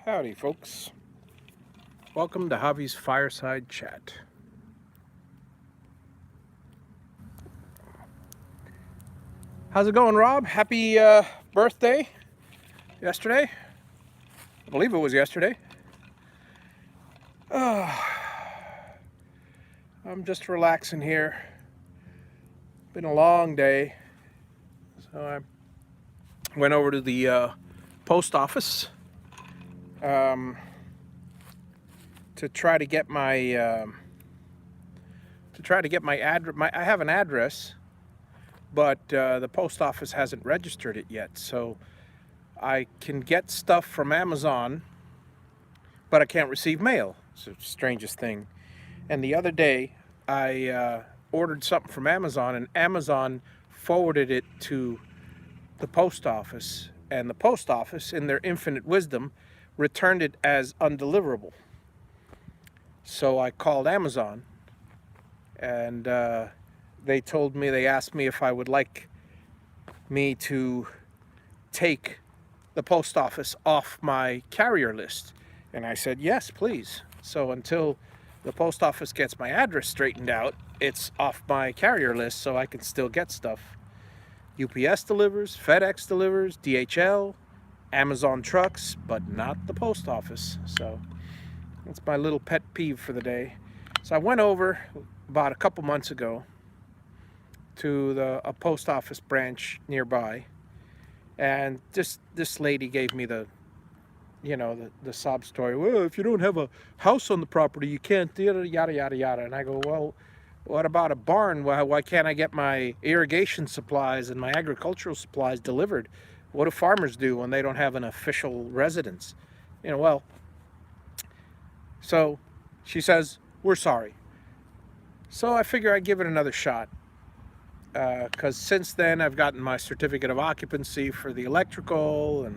Howdy, folks. Welcome to Javi's Fireside Chat. How's it going, Rob? Happy birthday yesterday. I believe it was yesterday. I'm just relaxing here. Been a long day. So I went over to the post office to try to get my address. I have an address, but the post office hasn't registered it yet. So I can get stuff from Amazon, but I can't receive mail. It's the strangest thing. And the other day, I ordered something from Amazon, and Amazon forwarded it to the post office. And the post office, in their infinite wisdom, returned it as undeliverable. So I called Amazon, and they asked me if I would like me to take the post office off my carrier list. And I said, yes, please. So until the post office gets my address straightened out, it's off my carrier list so I can still get stuff. UPS delivers, FedEx delivers, DHL, Amazon trucks, but not the post office. So that's my little pet peeve for the day. So I went over about a couple months ago to a post office branch nearby, and this lady gave me the sob story. Well, if you don't have a house on the property, you can't, yada yada yada. And I go, well, what about a barn? Why can't I get my irrigation supplies and my agricultural supplies delivered? What do farmers do when they don't have an official residence? Well, so she says, we're sorry. So I figure I'd give it another shot, because since then I've gotten my certificate of occupancy for the electrical,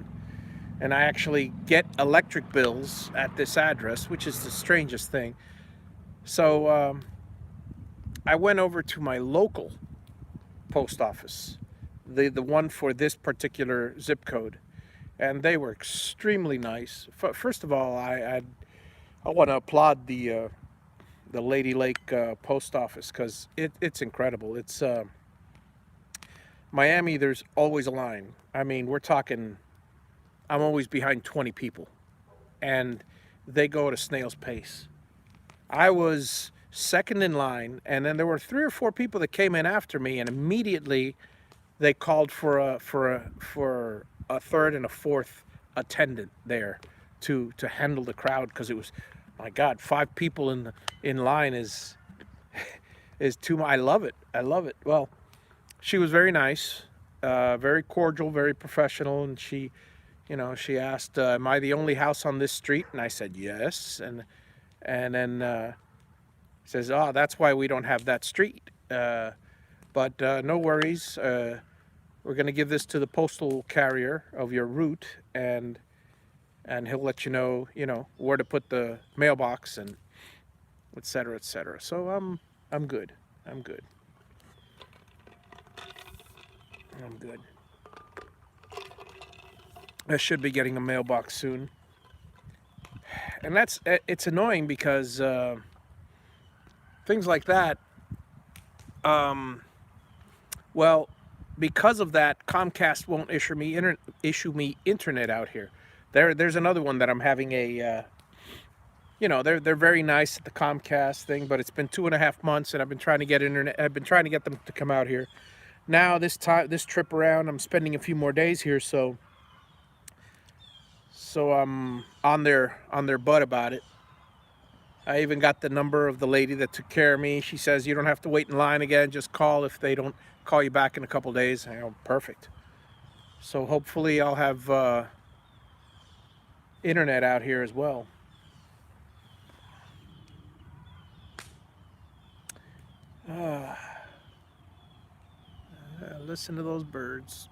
and I actually get electric bills at this address, which is the strangest thing. So I went over to my local post office, the one for this particular zip code, and they were extremely nice. First of all, I want to applaud the Lady Lake post office, because it's incredible. It's Miami. There's always a line. I mean, we're talking, I'm always behind 20 people, and they go at a snail's pace. I was second in line, and then there were 3 or 4 people that came in after me, and immediately they called for a third and a fourth attendant there to handle the crowd, because it was, my God, 5 people in line is too much. I love it. I love it. Well, she was very nice, very cordial, very professional, and she asked, "Am I the only house on this street?" And I said, "Yes." And then says, "Oh, that's why we don't have that street. But no worries. We're going to give this to the postal carrier of your route, and he'll let you know where to put the mailbox, and et cetera, et cetera." So I'm good. I'm good. I'm good. I should be getting a mailbox soon, and it's annoying because things like that. Um, well, because of that, Comcast won't issue me internet out here. There's another one that I'm having a. They're very nice at the Comcast thing, but it's been 2.5 months, and I've been trying to get internet. I've been trying to get them to come out here. Now this trip around, I'm spending a few more days here, so I'm on their butt about it. I even got the number of the lady that took care of me. She says you don't have to wait in line again. Just call if they don't call you back in a couple days. I go, perfect. So hopefully I'll have internet out here as well. Listen to those birds.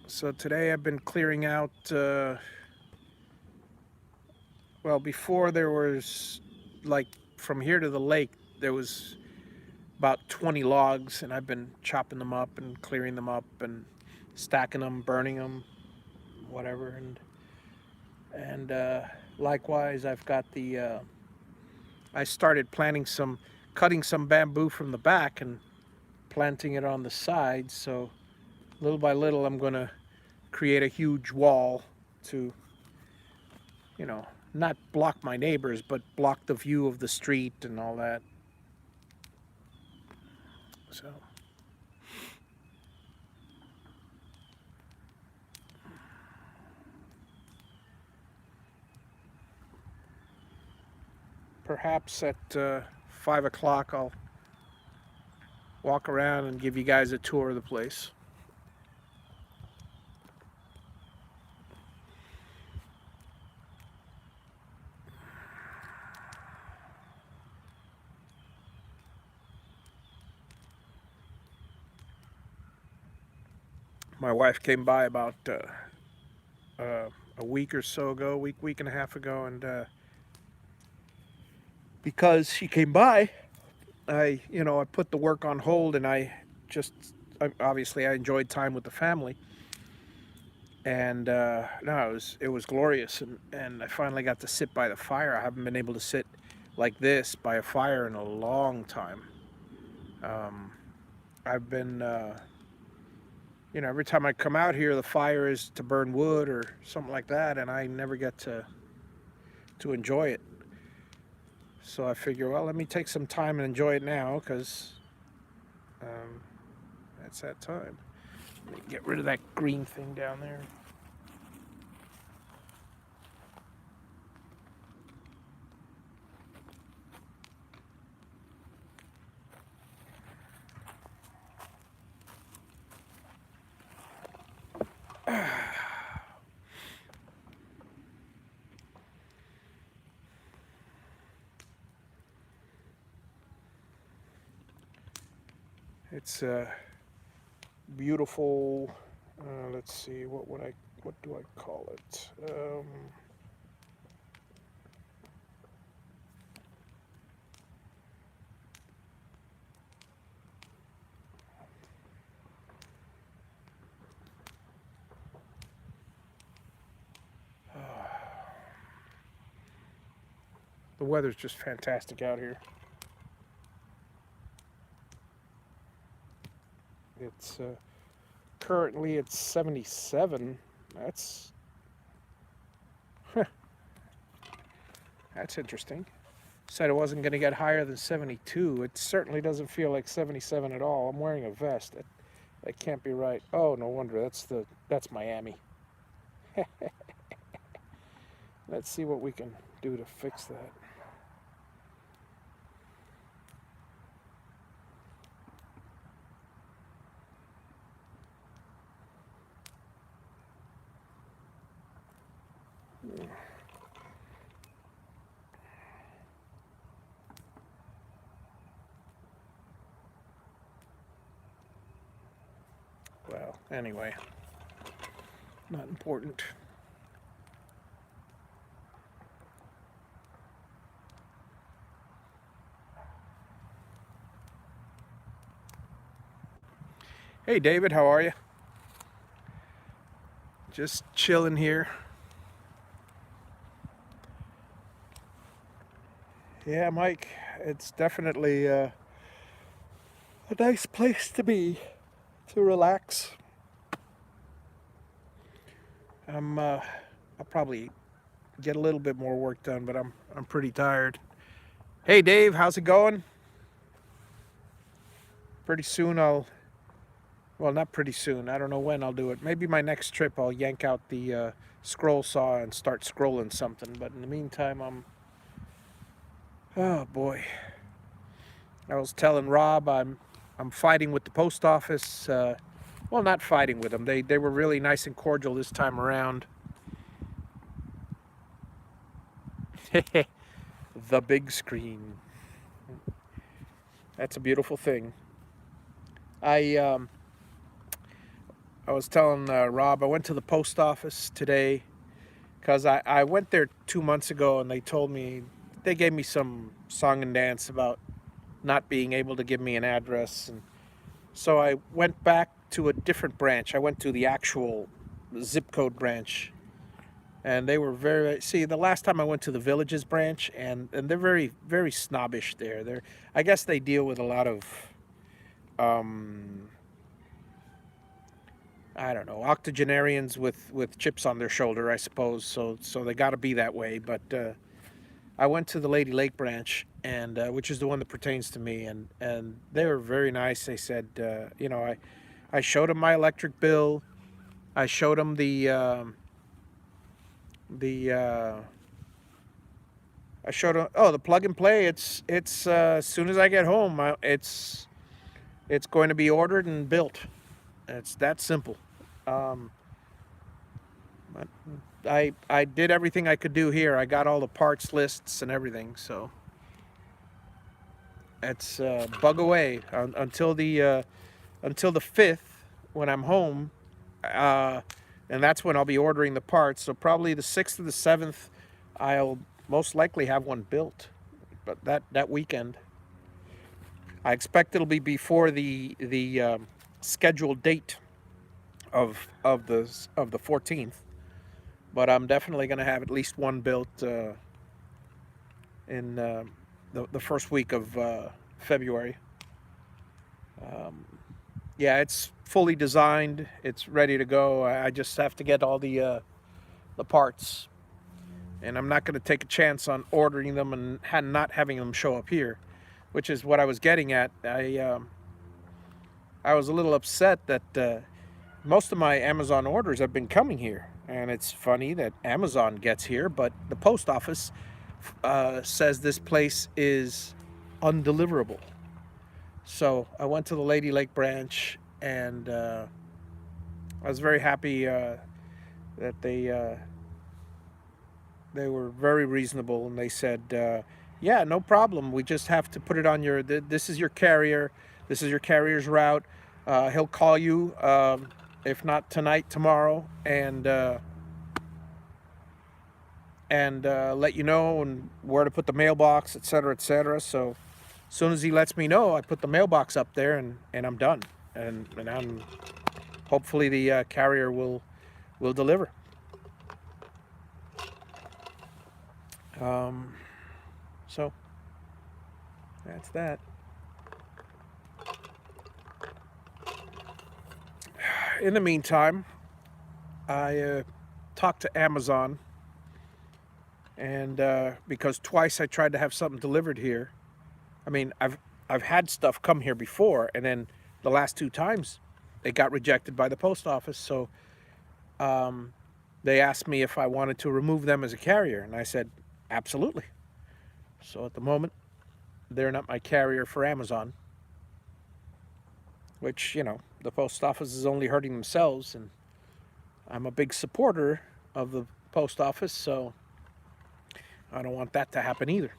So today I've been clearing out, well, before there was, like, from here to the lake, there was about 20 logs, and I've been chopping them up and clearing them up and stacking them, burning them, whatever. And likewise, I've got I started cutting some bamboo from the back and planting it on the sides. So little by little, I'm going to create a huge wall to, not block my neighbors, but block the view of the street and all that. So perhaps at 5 o'clock I'll walk around and give you guys a tour of the place. My wife came by about a week or so ago, week and a half ago, and because she came by, I put the work on hold, and obviously I enjoyed time with the family, and no, it was glorious, and I finally got to sit by the fire. I haven't been able to sit like this by a fire in a long time. I've been, every time I come out here, the fire is to burn wood or something like that, and I never get to enjoy it. So I figure, well, let me take some time and enjoy it now, because that's that time. Let me get rid of that green thing down there. It's beautiful. Let's see, what do I call it? The weather's just fantastic out here. It's Currently it's 77. That's interesting. Said it wasn't going to get higher than 72. It certainly doesn't feel like 77 at all. I'm wearing a vest. That can't be right. Oh, no wonder. That's Miami. Let's see what we can do to fix that. Well, anyway, not important. Hey, David, how are you? Just chilling here. Yeah, Mike, it's definitely a nice place to be, to relax. I'll probably get a little bit more work done, but I'm pretty tired. Hey, Dave, how's it going? Pretty soon well, not pretty soon. I don't know when I'll do it. Maybe my next trip I'll yank out the scroll saw and start scrolling something. But in the meantime, oh boy. I was telling Rob I'm fighting with the post office. Well, not fighting with them. They were really nice and cordial this time around. The big screen. That's a beautiful thing. I was telling Rob I went to the post office today because I went there 2 months ago and they gave me some song and dance about not being able to give me an address, and so I went back to a different branch. I went to the actual zip code branch, and they were the last time I went to the Villages branch, and they're very, very snobbish there. I guess they deal with a lot of I don't know, octogenarians with chips on their shoulder, I suppose. So they got to be that way. But I went to the Lady Lake branch, and which is the one that pertains to me, and they were very nice. They said, I showed them my electric bill. I showed them the plug and play. It's as soon as I get home, it's going to be ordered and built. It's that simple. Um, I did everything I could do here. I got all the parts lists and everything, so it's bug away until the 5th when I'm home, uh, and that's when I'll be ordering the parts. So probably the 6th or the 7th, I'll most likely have one built, but that weekend. I expect it'll be before the scheduled date of the 14th, but I'm definitely going to have at least one built in the first week of February. Yeah, it's fully designed. It's ready to go. I just have to get all the parts, and I'm not going to take a chance on ordering them and not having them show up here, which is what I was getting at. I was a little upset that most of my Amazon orders have been coming here, and it's funny that Amazon gets here, but the post office says this place is undeliverable. So I went to the Lady Lake branch, and I was very happy that they were very reasonable, and they said, yeah, no problem. We just have to put it on this is your carrier. This is your carrier's route. He'll call you, if not tonight, tomorrow, and let you know and where to put the mailbox, etc., etc. So as soon as he lets me know, I put the mailbox up there, and I'm done. And I'm hopefully the carrier will deliver. So that's that. in the meantime, I talked to Amazon, and because twice I tried to have something delivered here. I mean, I've had stuff come here before, and then the last 2 times it got rejected by the post office. So they asked me if I wanted to remove them as a carrier, and I said absolutely. So at the moment, they're not my carrier for Amazon, which, you know, the post office is only hurting themselves, and I'm a big supporter of the post office, so I don't want that to happen either.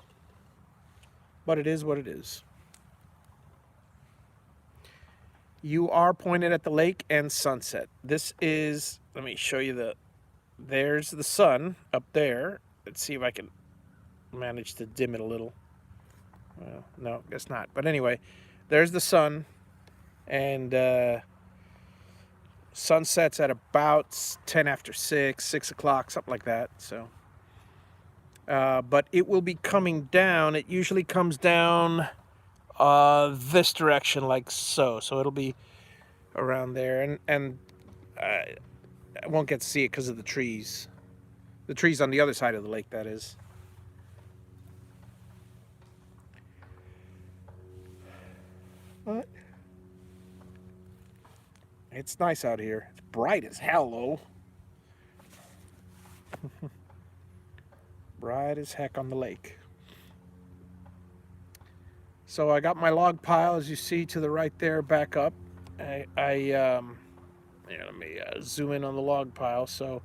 But it is what it is. You are pointed at the lake and sunset. This is, let me show you there's the sun up there. Let's see if I can manage to dim it a little. Well, no, guess not. But anyway, there's the sun, and sunsets at about 10 after 6 o'clock, something like that. So, but it will be coming down. It usually comes down this direction, like so. So it'll be around there, and I won't get to see it because of the trees. The trees on the other side of the lake, that is. But it's nice out here. It's bright as hell, though. Bright as heck on the lake. So I got my log pile, as you see to the right there, back up. Yeah, let me zoom in on the log pile. So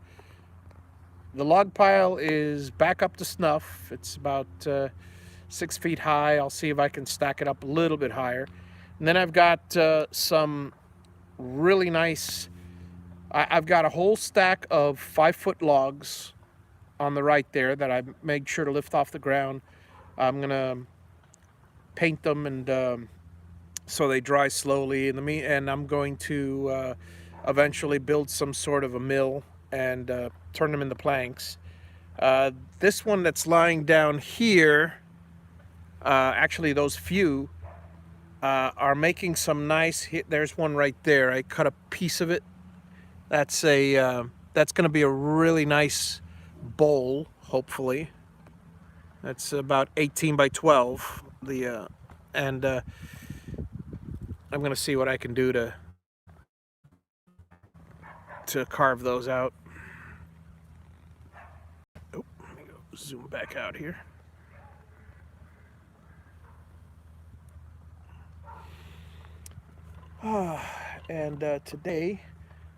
the log pile is back up to snuff. It's about 6 feet high. I'll see if I can stack it up a little bit higher. And then I've got some really nice, I've got a whole stack of 5-foot logs on the right there that I made sure to lift off the ground. I'm gonna paint them, and so they dry slowly. And I'm going to eventually build some sort of a mill and turn them into planks. This one that's lying down here, actually those few are making some nice, there's one right there. I cut a piece of it. That's that's going to be a really nice bowl, hopefully. That's about 18 by 12. And I'm going to see what I can do to carve those out. Oh, let me go zoom back out here. And today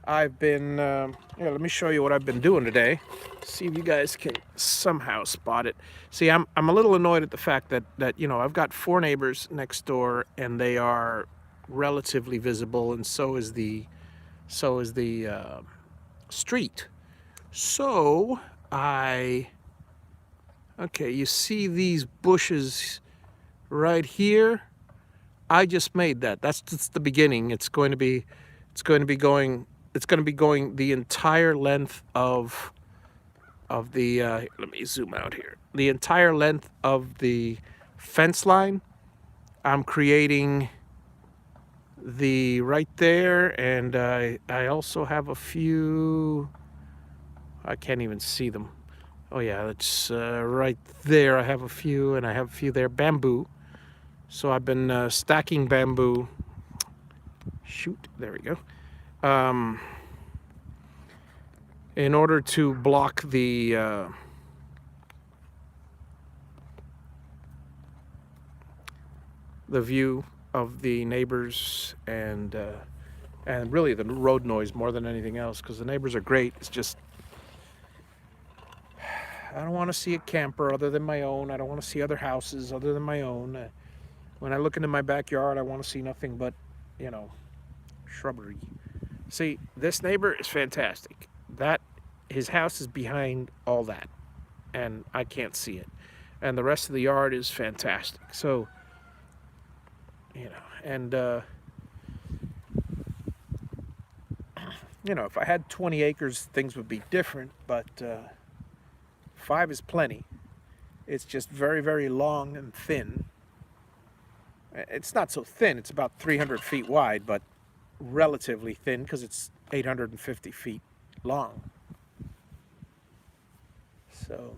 I've been, here, let me show you what I've been doing today. See if you guys can somehow spot it. See, I'm a little annoyed at the fact that you know, I've got 4 neighbors next door, and they are relatively visible, and so is the street. So okay, you see these bushes right here? I just made that. That's just the beginning. It's going to be going the entire length of the let me zoom out here. The entire length of the fence line. I'm creating the right there, and I also have a few, I can't even see them. Oh yeah, it's right there. I have a few, and I have a few there, bamboo. So I've been stacking bamboo. Shoot, there we go. In order to block the view of the neighbors, and really the road noise more than anything else, because the neighbors are great. It's just, I don't want to see a camper other than my own. I don't want to see other houses other than my own. When I look into my backyard, I want to see nothing but, you know, shrubbery. See, this neighbor is fantastic. His house is behind all that, and I can't see it. And the rest of the yard is fantastic. So, you know, and you know, if I had 20 acres, things would be different, but 5 is plenty. It's just very, very long and thin. It's not so thin. It's about 300 feet wide, but relatively thin because it's 850 feet long. So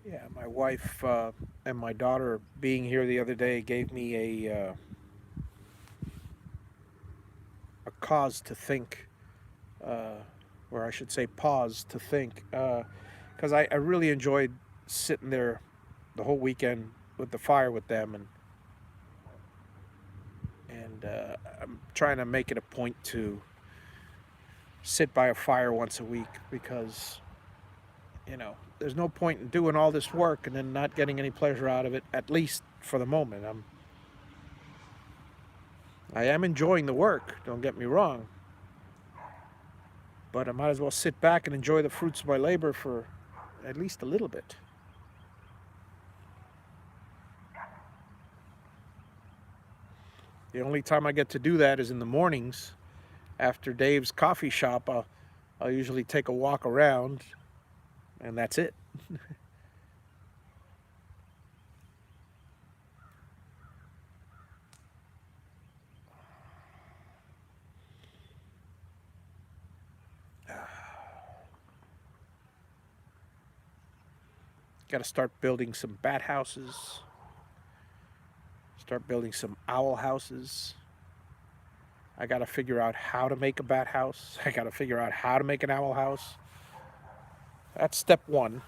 yeah, my wife and my daughter being here the other day gave me a cause to think, uh, or I should say, pause to think, because I really enjoyed sitting there the whole weekend with the fire with them, and I'm trying to make it a point to sit by a fire once a week because there's no point in doing all this work and then not getting any pleasure out of it, at least for the moment. I am enjoying the work, don't get me wrong, but I might as well sit back and enjoy the fruits of my labor for at least a little bit. The only time I get to do that is in the mornings after Dave's coffee shop. I'll usually take a walk around, and that's it. Got to start building some bat houses, start building some owl houses. I got to figure out how to make a bat house. I got to figure out how to make an owl house. That's step one.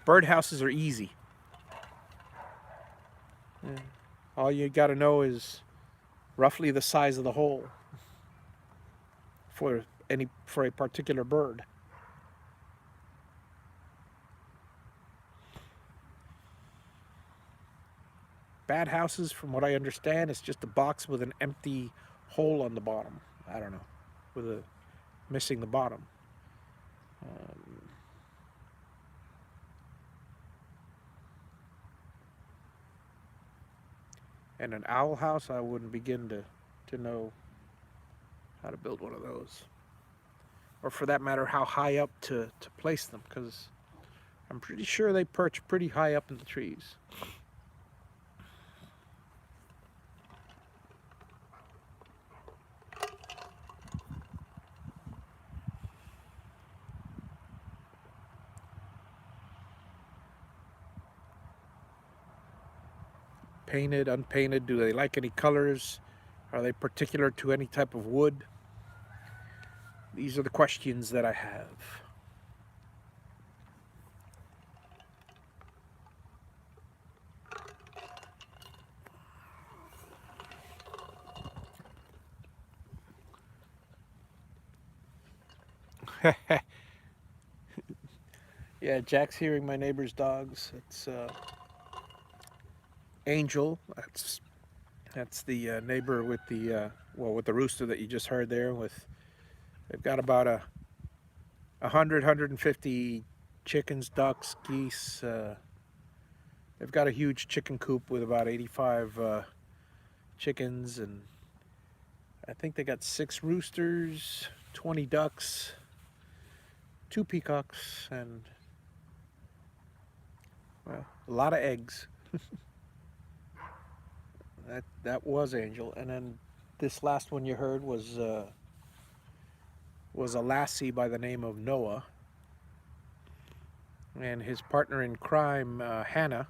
Bird houses are easy. Yeah. All you got to know is roughly the size of the hole for a particular bird. Bat houses, from what I understand, is just a box with an empty hole on the bottom. I don't know, with a missing the bottom. And an owl house, I wouldn't begin to know how to build one of those. Or for that matter, how high up to place them, because I'm pretty sure they perch pretty high up in the trees. Painted, unpainted, do they like any colors? Are they particular to any type of wood? These are the questions that I have. Yeah, Jack's hearing my neighbor's dogs. It's Angel. That's the neighbor with the with the rooster that you just heard there. They've got about 150 chickens, ducks, geese. They've got a huge chicken coop with about 85 chickens, and I think they got 6 roosters, 20 ducks, 2 peacocks, and well, a lot of eggs. That was Angel, and then this last one you heard was a lassie by the name of Noah, and his partner in crime, Hannah.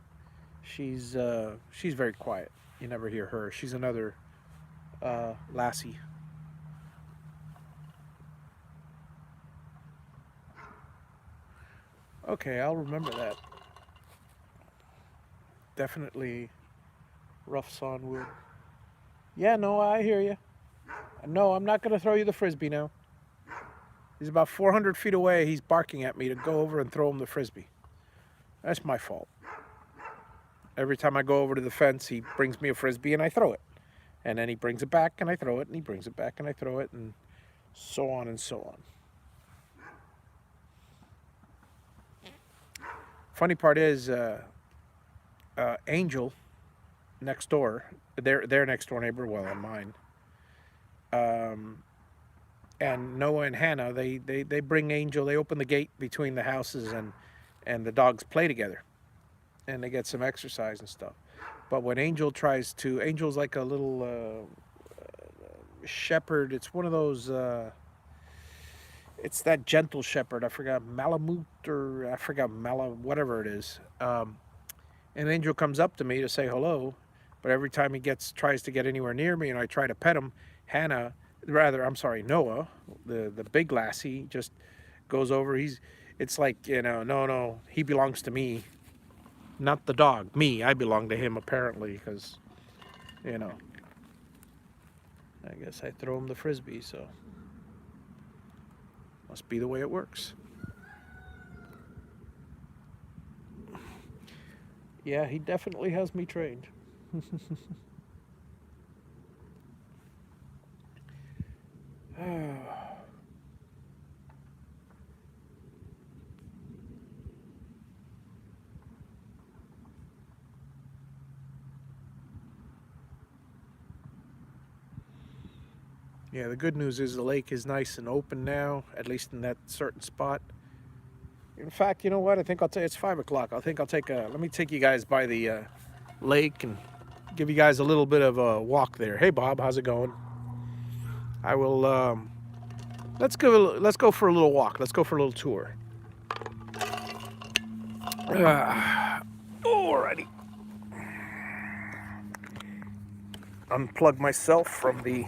She's very quiet. You never hear her. She's another lassie. Okay, I'll remember that. Definitely rough sawn wood. Yeah, no, I hear you. No, I'm not going to throw you the frisbee now. He's about 400 feet away. He's barking at me to go over and throw him the frisbee. That's my fault. Every time I go over to the fence, he brings me a frisbee and I throw it. And then he brings it back and I throw it, and he brings it back and I throw it, and so on and so on. Funny part is, Angel next door, their next door neighbor, well, on mine. And Noah and Hannah, they bring Angel. They open the gate between the houses, and the dogs play together, and they get some exercise and stuff. But when Angel's like a little shepherd. It's one of those. It's that gentle shepherd. I forgot Malamute, or I forgot whatever it is. And Angel comes up to me to say hello, but every time he tries to get anywhere near me, and I try to pet him, Noah, the big lassie, just goes over. It's like, no, he belongs to me, not the dog. Me, I belong to him apparently, because, I guess I throw him the frisbee, so must be the way it works. Yeah, he definitely has me trained. Yeah, the good news is the lake is nice and open now, at least in that certain spot. In fact, you know what? I think it's 5 o'clock. Let me take you guys by the lake and give you guys a little bit of a walk there. Hey, Bob, how's it going? I will, let's go for a little walk. Let's go for a little tour. Alrighty. Unplug myself from the...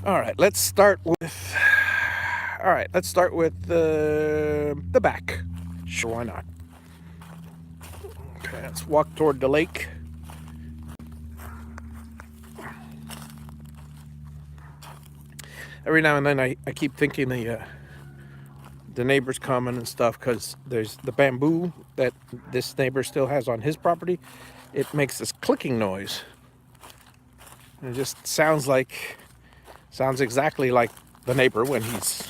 Alright, let's start with the back. Sure, why not? Okay, let's walk toward the lake. Every now and then I keep thinking the neighbors coming and stuff, because there's the bamboo that this neighbor still has on his property. It makes this clicking noise. It just sounds exactly like the neighbor when he's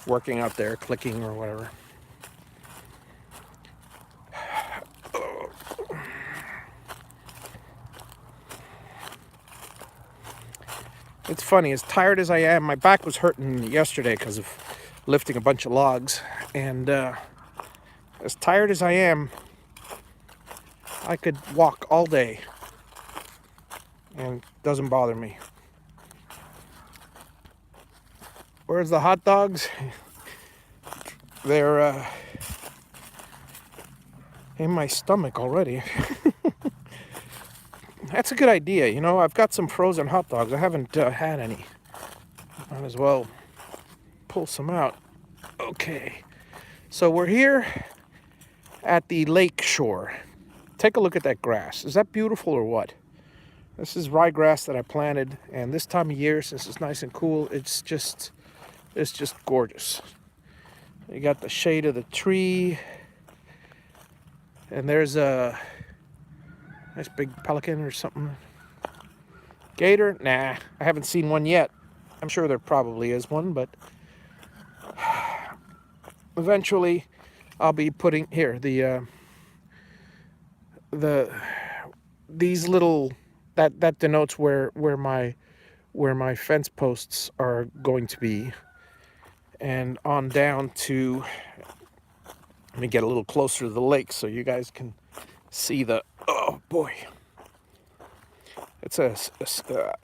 working out there, clicking or whatever. It's funny, as tired as I am, my back was hurting yesterday because of lifting a bunch of logs, and as tired as I am, I could walk all day and it doesn't bother me. Where's the hot dogs? They're in my stomach already. That's a good idea. I've got some frozen hot dogs. I haven't had any. Might as well pull some out. Okay. So we're here at the lake shore. Take a look at that grass. Is that beautiful or what? This is ryegrass that I planted, and this time of year, since it's nice and cool, it's just gorgeous. You got the shade of the tree, and there's a nice big pelican or something. Gator? Nah, I haven't seen one yet. I'm sure there probably is one, but eventually I'll be putting here these little that denotes where my fence posts are going to be, and on down to, let me get a little closer to the lake so you guys can see the, oh boy, it's I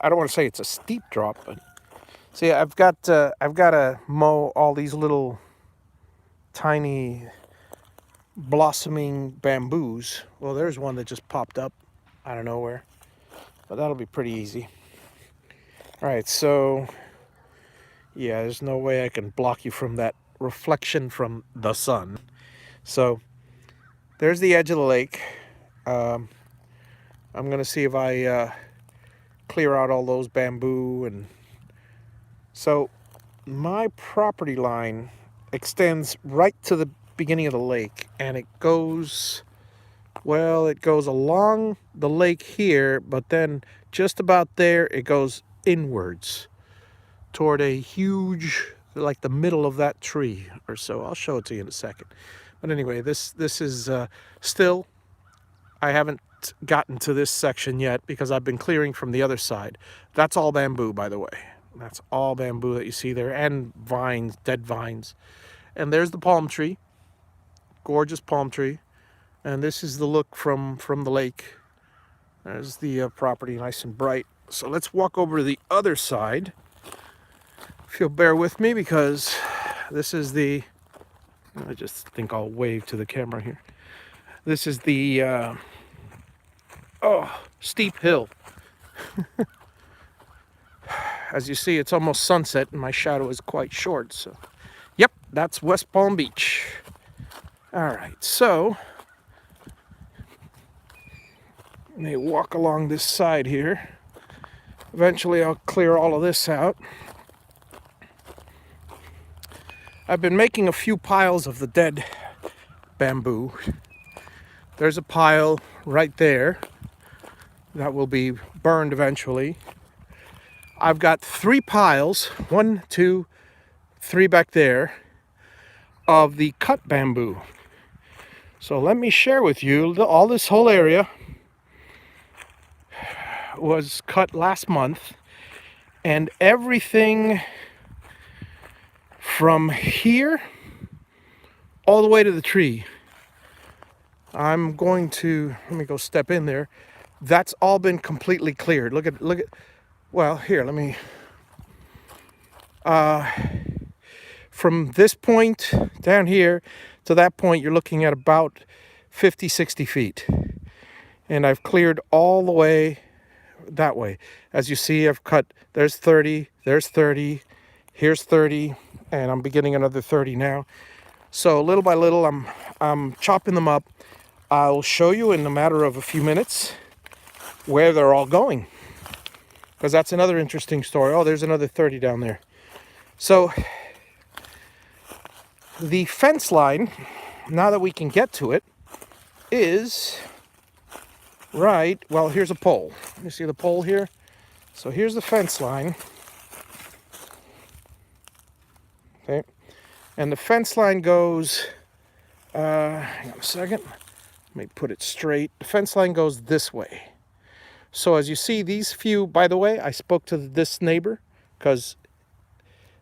don't want to say it's a steep drop, but see, I've got to mow all these little tiny blossoming bamboos. Well, there's one that just popped up out of nowhere, but that'll be pretty easy. All right, so yeah, there's no way I can block you from that reflection from the sun. So there's the edge of the lake. I'm gonna see if I clear out all those bamboo. And so my property line extends right to the beginning of the lake, and it goes along the lake here, but then just about there it goes inwards toward a huge, like the middle of that tree or so. I'll show it to you in a second. But anyway, this is still I haven't gotten to this section yet because I've been clearing from the other side. That's all bamboo, by the way. That's all bamboo that you see there, and vines, dead vines. And there's the palm tree, gorgeous palm tree. And this is the look from the lake. There's the property, nice and bright. So let's walk over to the other side. If you'll bear with me, because this is the, I just think I'll wave to the camera here. This is the, steep hill. As you see, it's almost sunset and my shadow is quite short. So, yep, that's West Palm Beach. All right, so let me walk along this side here. Eventually, I'll clear all of this out. I've been making a few piles of the dead bamboo. There's a pile right there that will be burned eventually. I've got 3 piles, 1, 2, 3 back there, of the cut bamboo. So let me share with you, all this whole area was cut last month, and everything from here all the way to the tree. I'm going to, let me go step in there. That's all been completely cleared. Look at, well, here, let me, from this point down here to that point, you're looking at about 50, 60 feet. And I've cleared all the way that way. As you see, I've cut, there's 30, there's 30, here's 30, and I'm beginning another 30 now. So little by little, I'm chopping them up. I'll show you in a matter of a few minutes where they're all going, because that's another interesting story. Oh, there's another 30 down there. So the fence line, now that we can get to it, is right, well, here's a pole. You see the pole here? So here's the fence line. Okay. And the fence line goes, hang on a second. Let me put it straight. The fence line goes this way. So as you see, these few, by the way, I spoke to this neighbor because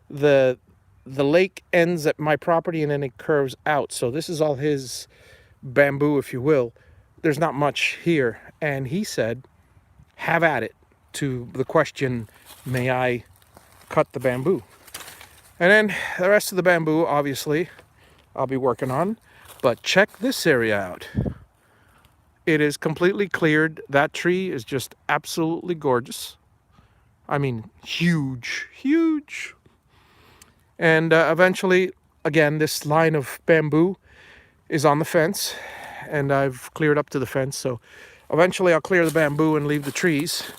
the lake ends at my property and then it curves out. So this is all his bamboo, if you will. There's not much here. And he said, have at it, to the question, may I cut the bamboo? And then the rest of the bamboo, obviously, I'll be working on. But check this area out. It is completely cleared. That tree is just absolutely gorgeous. I mean, huge, huge. And eventually, again, this line of bamboo is on the fence. And I've cleared up to the fence. So eventually I'll clear the bamboo and leave the trees.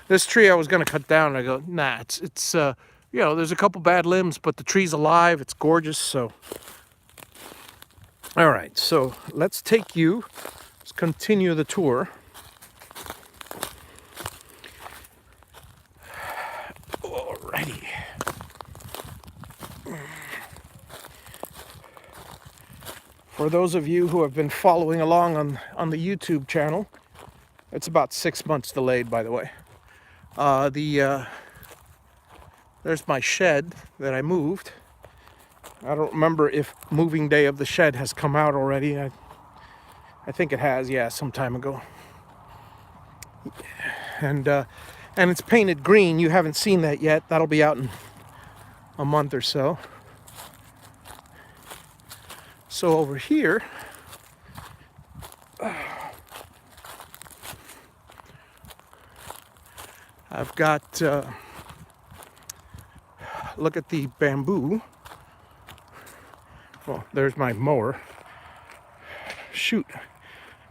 This tree I was going to cut down. And I go, nah, it's you know, there's a couple bad limbs, but the tree's alive. It's gorgeous. So, all right. So let's continue the tour. Alrighty. For those of you who have been following along on the YouTube channel, it's about 6 months delayed, by the way. There's my shed that I moved. I don't remember if moving day of the shed has come out already. I think it has, yeah, some time ago. And it's painted green. You haven't seen that yet. That'll be out in a month or so. So over here, I've got, look at the bamboo. Well, there's my mower. Shoot.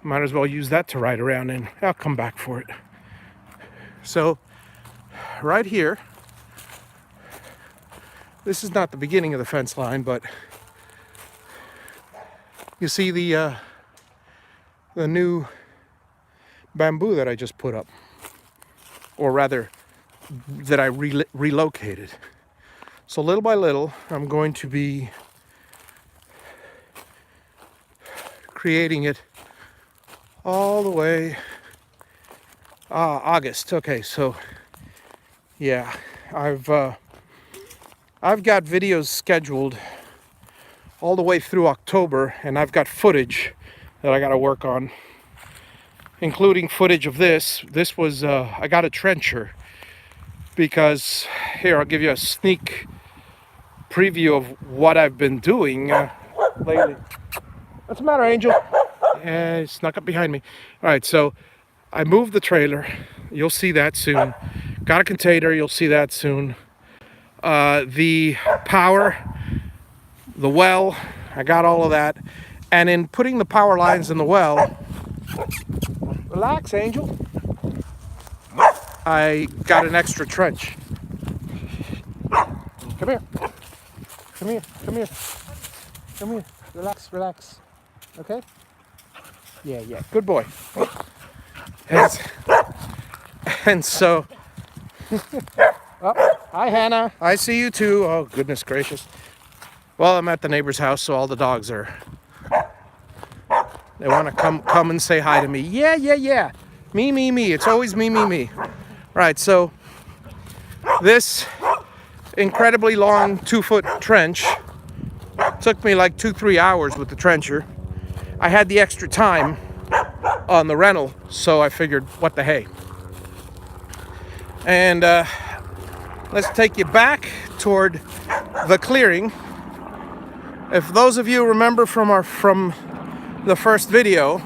Might as well use that to ride around in. I'll come back for it. So, right here, this is not the beginning of the fence line, but you see the new bamboo that I just put up, or rather, that I relocated. So little by little, I'm going to be creating it all the way. August. Okay, so yeah, I've got videos scheduled all the way through October, and I've got footage that I got to work on, including footage of this. This was I got a trencher because here I'll give you a sneak preview of what I've been doing lately. What's the matter, Angel? Yeah, he snuck up behind me. All right, so I moved the trailer. You'll see that soon. Got a container. You'll see that soon. The power, the well, I got all of that. And in putting the power lines in the well, relax, Angel, I got an extra trench. Come here. Come here. Come here. Come here. Relax, relax. Okay? Yeah, yeah. Good boy. And so, oh, hi, Hannah. I see you too. Oh, goodness gracious. Well, I'm at the neighbor's house, so all the dogs are. They want to come and say hi to me. Yeah, yeah, yeah. Me, me, me. It's always me, me, me. Right. So, this incredibly long 2-foot trench took me like 2-3 hours with the trencher. I had the extra time on the rental, so I figured, what the hey. And let's take you back toward the clearing. If those of you remember from the first video,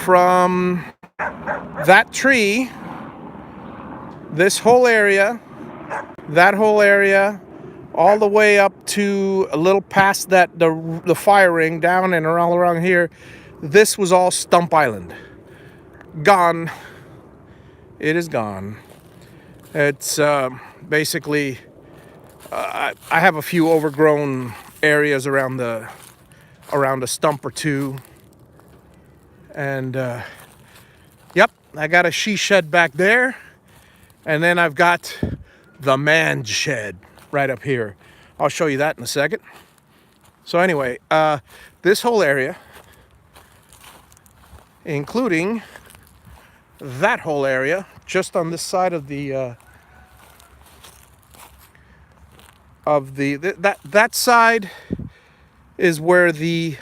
from that tree, this whole area, that whole area, all the way up to a little past that the fire ring down and all around here, this was all Stump Island. Gone. It is gone. It's basically I have a few overgrown areas around a stump or two, and yep, I got a she shed back there, and then I've got the man shed right up here. I'll show you that in a second. So anyway, this whole area, including that whole area, just on this side of the that side is where the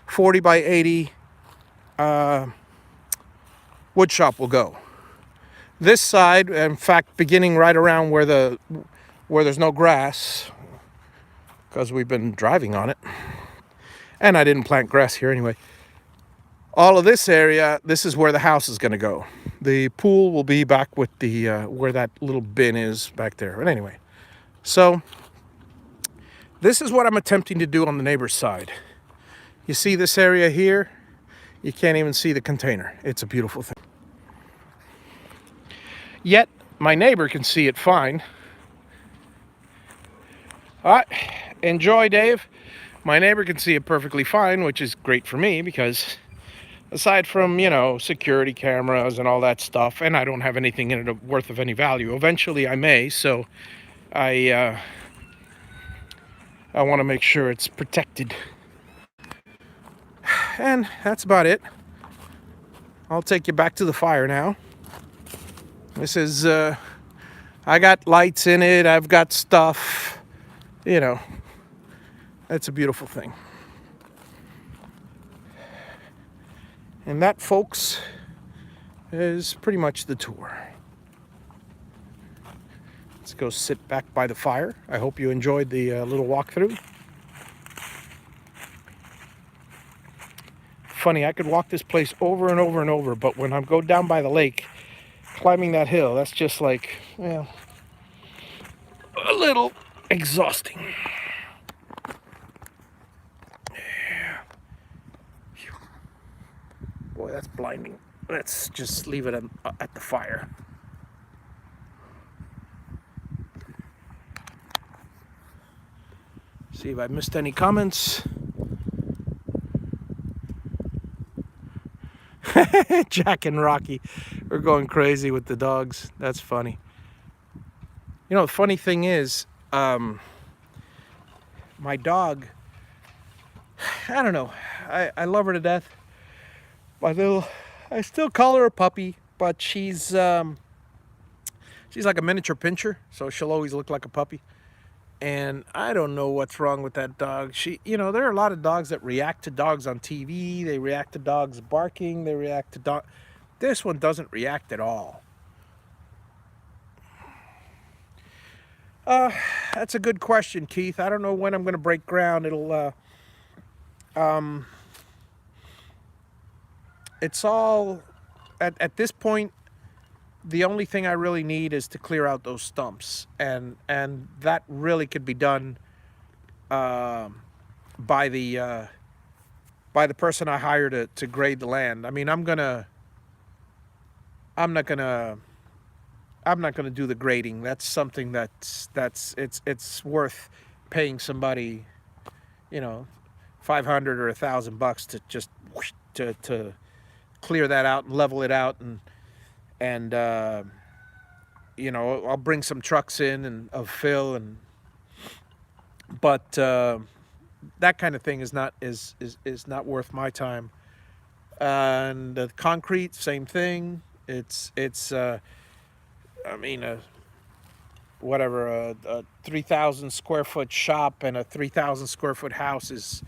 40 by 80 wood shop will go. This side, in fact, beginning right around where there's no grass, because we've been driving on it, and I didn't plant grass here anyway. All of this area, this is where the house is going to go. The pool will be back with the where that little bin is back there. But anyway, so this is what I'm attempting to do on the neighbor's side. You see this area here? You can't even see the container. It's a beautiful thing. Yet, my neighbor can see it fine. All right, enjoy, Dave. My neighbor can see it perfectly fine, which is great for me because aside from, security cameras and all that stuff, and I don't have anything in it worth of any value. Eventually I may, so I want to make sure it's protected. And that's about it. I'll take you back to the fire now. This is, I got lights in it, I've got stuff, It's a beautiful thing. And that, folks, is pretty much the tour. Let's go sit back by the fire. I hope you enjoyed the little walkthrough. Funny, I could walk this place over and over and over, but when I go down by the lake, climbing that hill, that's just like, a little exhausting. Yeah. Boy, that's blinding. Let's just leave it at the fire. See if I missed any comments. Jack and Rocky are going crazy with the dogs. That's funny. The funny thing is, my dog, I don't know, I love her to death, My little, I still call her a puppy, but she's like a miniature pincher, so she'll always look like a puppy. And I don't know what's wrong with that dog. There are a lot of dogs that react to dogs on TV. They react to dogs barking. They react to dog. This one doesn't react at all. That's a good question, Keith. I don't know when I'm going to break ground. It's all, at this point, the only thing I really need is to clear out those stumps, and that really could be done by the person I hire to grade the land. I mean, I'm not gonna do the grading. That's something it's worth paying somebody, you know, 500 or $1,000 to just to clear that out and level it out, and I'll bring some trucks in and of fill, but that kind of thing is not worth my time. And the concrete, same thing. It's I mean, whatever, a 3,000 square foot shop and a 3,000 square foot house is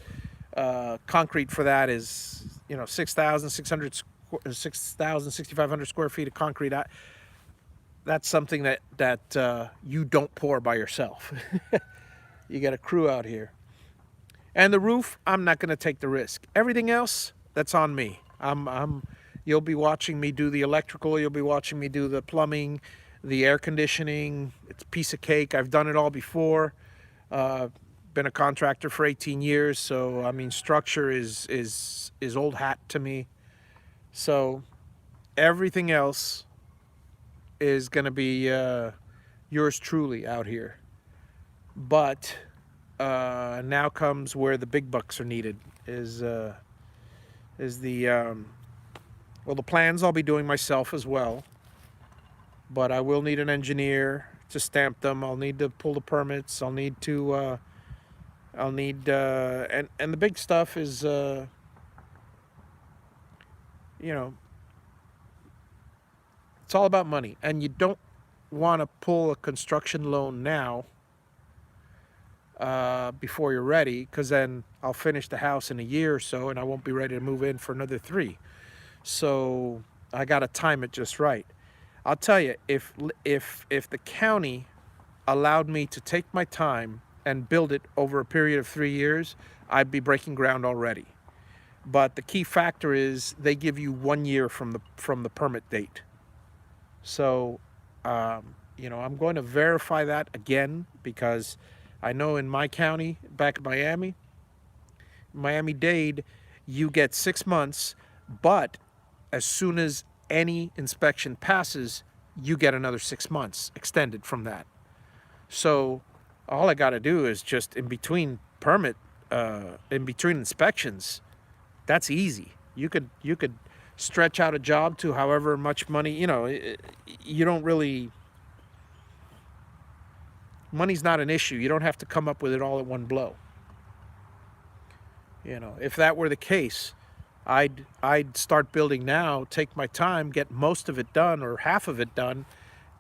concrete for that is 6,500 square feet of concrete. That's something that you don't pour by yourself. You got a crew out here. And the roof, I'm not going to take the risk. Everything else, that's on me. You'll be watching me do the electrical. You'll be watching me do the plumbing, the air conditioning. It's a piece of cake. I've done it all before. Been a contractor for 18 years, so I mean, structure is old hat to me. So everything else is going to be yours truly out here. But now comes where the big bucks are needed. The plans I'll be doing myself as well, but I will need an engineer to stamp them. I'll need to pull the permits. And the big stuff is it's all about money, and you don't want to pull a construction loan now before you're ready, because then I'll finish the house in a year or so and I won't be ready to move in for another 3. So I got to time it just right. I'll tell you, if the county allowed me to take my time and build it over a period of 3 years, I'd be breaking ground already. But the key factor is they give you 1 year from the permit date. So, I'm going to verify that again, because I know in my county, back in Miami-Dade, you get 6 months, but as soon as any inspection passes, you get another 6 months extended from that. So all I got to do is just in between inspections, that's easy. You could stretch out a job to however much money, you don't really, money's not an issue. You don't have to come up with it all at one blow. If that were the case, I'd start building now, take my time, get most of it done or half of it done,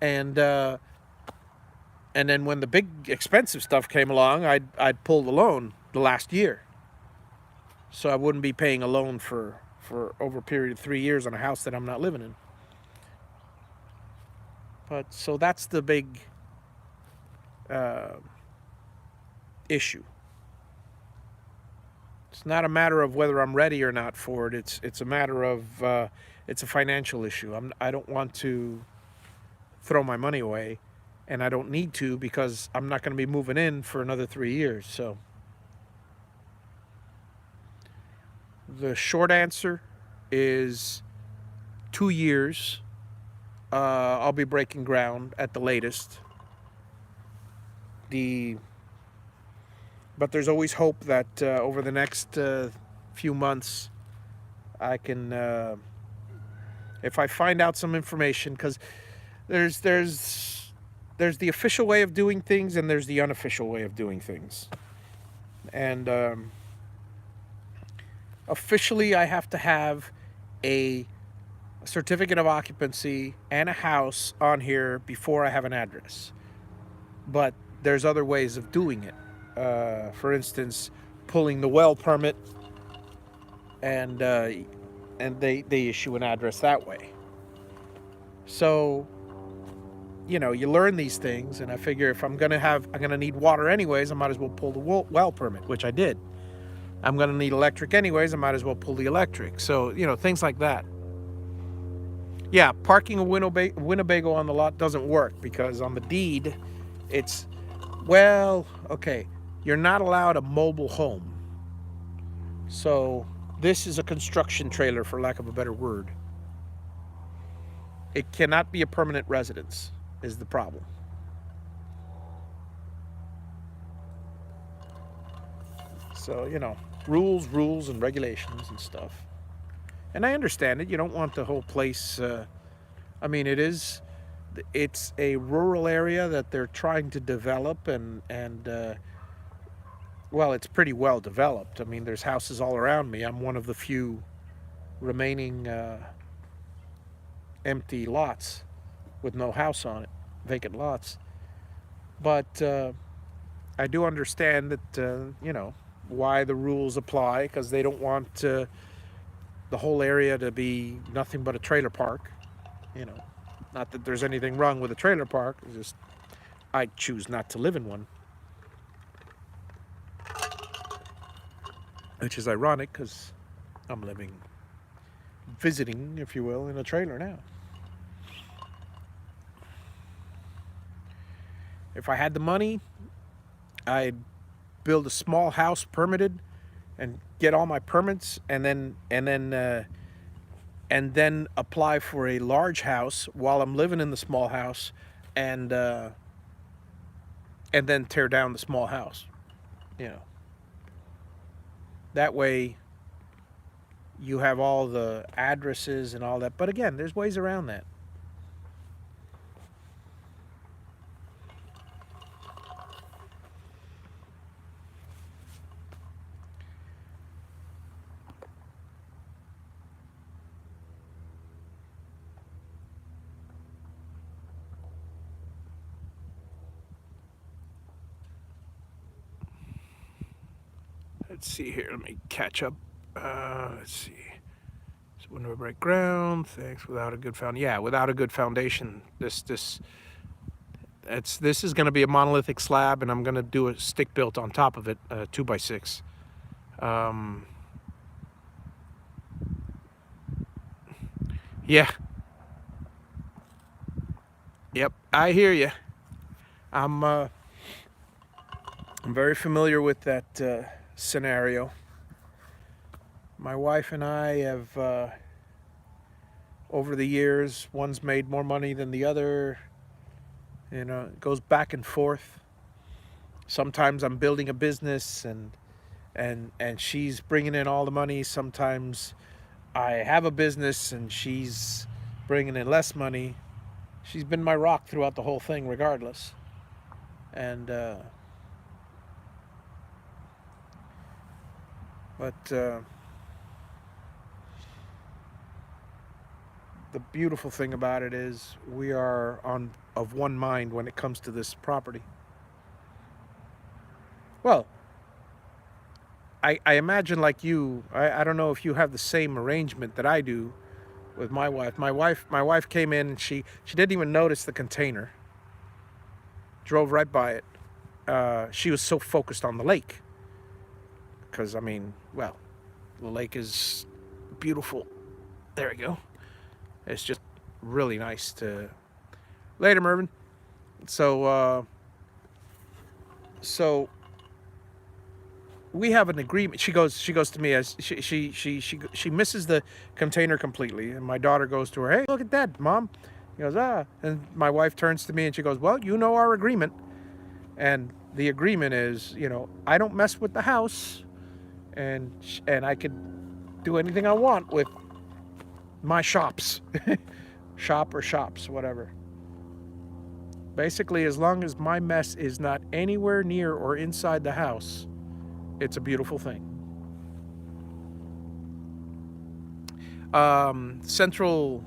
and then when the big expensive stuff came along, I'd pull the loan the last year, so I wouldn't be paying a loan for over a period of 3 years on a house that I'm not living in. But so that's the big issue. It's not a matter of whether I'm ready or not for it. It's a matter of it's a financial issue. I don't want to throw my money away, and I don't need to, because I'm not going to be moving in for another 3 years. So the short answer is 2 years. I'll be breaking ground at the latest. But there's always hope that over the next few months, I can, if I find out some information, because there's the official way of doing things and there's the unofficial way of doing things. And officially, I have to have a certificate of occupancy and a house on here before I have an address. But there's other ways of doing it. For instance, pulling the well permit, and they issue an address that way. So, you know, you learn these things, and I figure if I'm gonna need water anyways, I might as well pull the well permit, which I did. I'm gonna need electric anyways, I might as well pull the electric. So, you know, things like that. Yeah, parking a Winnebago on the lot doesn't work because on the deed, it's, well, okay, you're not allowed a mobile home. So this is a construction trailer, for lack of a better word. It cannot be a permanent residence, is the problem. So, you know, rules, and regulations and stuff. And I understand it. You don't want the whole place, I mean, it's a rural area that they're trying to develop, and well, it's pretty well developed. I mean, there's houses all around me. I'm one of the few remaining empty lots with no house on it, vacant lots. But I do understand that, you know, why the rules apply, because they don't want the whole area to be nothing but a trailer park. You know, not that there's anything wrong with a trailer park, it's just I choose not to live in one. Which is ironic, because I'm visiting, if you will, in a trailer now. If I had the money, I'd build a small house permitted and get all my permits, and then apply for a large house while I'm living in the small house, and then tear down the small house. You know, that way you have all the addresses and all that. But again, there's ways around that. Let's see here. Let me catch up. Let's see. So when we break ground, thanks. Without a good foundation, yeah, without a good foundation, this is going to be a monolithic slab, and I'm going to do a stick built on top of it, 2x6. Yeah. Yep. I hear you. I'm very familiar with that scenario. My wife and I have, over the years, one's made more money than the other. You know, it goes back and forth. Sometimes I'm building a business, and she's bringing in all the money. Sometimes I have a business and she's bringing in less money. She's been my rock throughout the whole thing, regardless. And the beautiful thing about it is we are of one mind when it comes to this property. Well, I imagine, like you, I don't know if you have the same arrangement that I do with my wife. My wife came in, and she didn't even notice the container. Drove right by it. She was so focused on the lake. Because, I mean, well, the lake is beautiful. There we go. It's just really nice to... Later, Mervin. So we have an agreement. She goes to me, as she misses the container completely, and my daughter goes to her, "Hey, look at that, Mom." He goes, "Ah," and my wife turns to me and she goes, "Well, you know our agreement." And the agreement is, you know, I don't mess with the house, and I could do anything I want with my shops. Shop or shops, whatever. Basically, as long as my mess is not anywhere near or inside the house, it's a beautiful thing. Central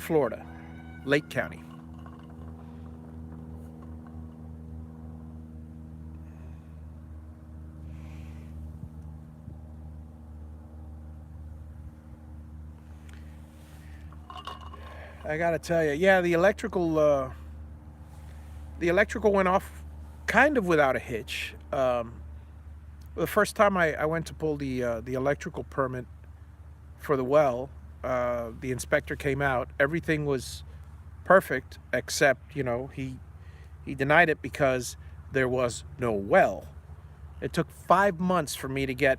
Florida, Lake County. I gotta tell you, yeah, the electrical went off kind of without a hitch. The first time I went to pull the electrical permit for the well, the inspector came out. Everything was perfect, except he denied it because there was no well. It took 5 months for me to get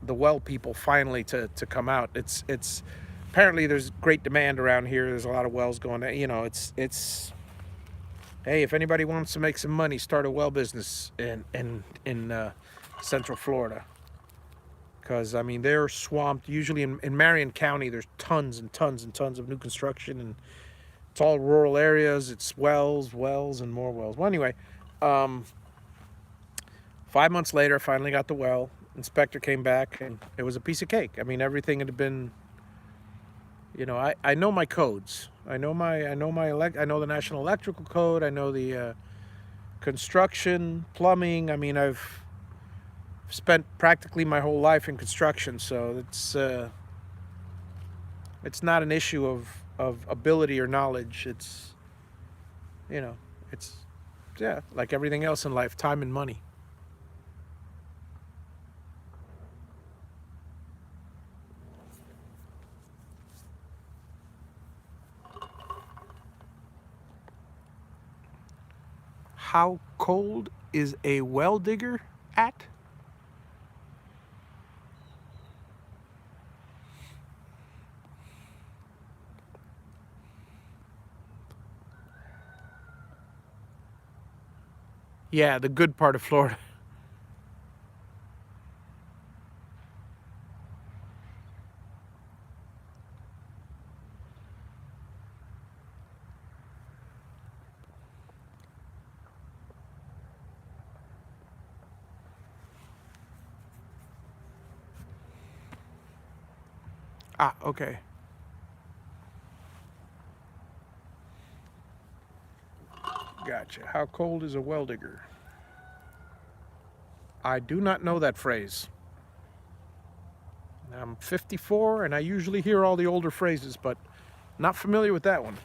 the well people finally to come out. It's apparently there's great demand around here. There's a lot of wells going. It's hey, if anybody wants to make some money, start a well business in Central Florida. Because I mean they're swamped. Usually in Marion County, there's tons and tons and tons of new construction, and it's all rural areas. It's wells, and more wells. Well, anyway, um, 5 months later, I finally got the well. Inspector came back, and it was a piece of cake. I mean, everything had been, I know my codes. I know the National Electrical Code. I know the construction, plumbing. I mean, I've spent practically my whole life in construction, so it's not an issue of ability or knowledge. It's you know, it's yeah, like everything else in life, time and money. How cold is a well digger at? Yeah, the good part of Florida. Ah, okay. Gotcha. How cold is a well digger? I do not know that phrase. I'm 54 and I usually hear all the older phrases, but not familiar with that one.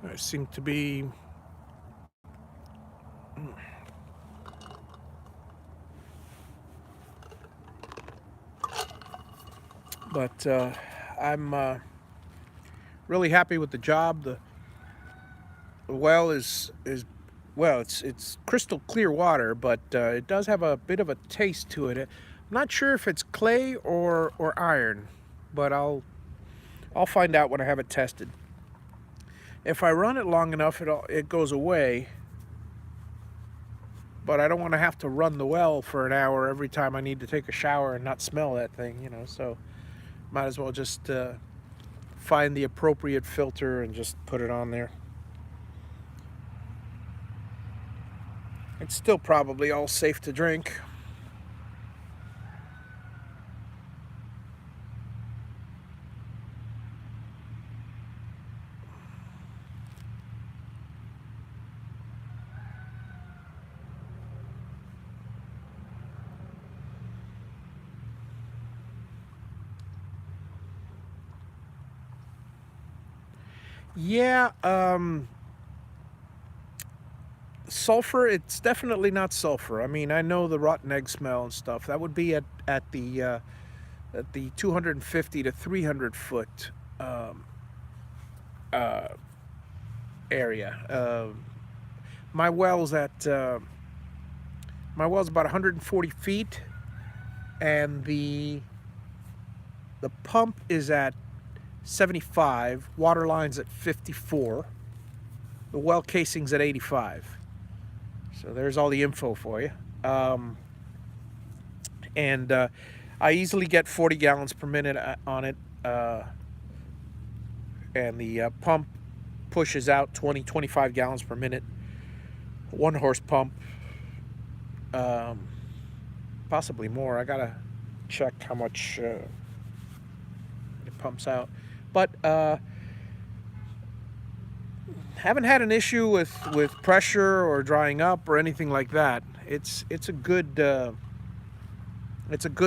I seem to be. But I'm really happy with the job. The well is well, it's crystal clear water, but it does have a bit of a taste to it. I'm not sure if it's clay or iron, but I'll find out when I have it tested. If I run it long enough, it goes away. But I don't want to have to run the well for an hour every time I need to take a shower and not smell that thing. So might as well just find the appropriate filter and just put it on there. It's still probably all safe to drink. Yeah, sulfur, it's definitely not sulfur. I mean, I know the rotten egg smell and stuff. That would be at the 250 to 300 foot um, uh, area. My well's at my well's about 140 feet, and the pump is at 75. Water line's at 54. The well casing's at 85. So there's all the info for you. Um, And I easily get 40 gallons per minute on it, and the pump pushes out 20, 25 gallons per minute. 1 horse pump, um, possibly more. I gotta check how much it pumps out, but haven't had an issue with pressure or drying up or anything like that. It's a good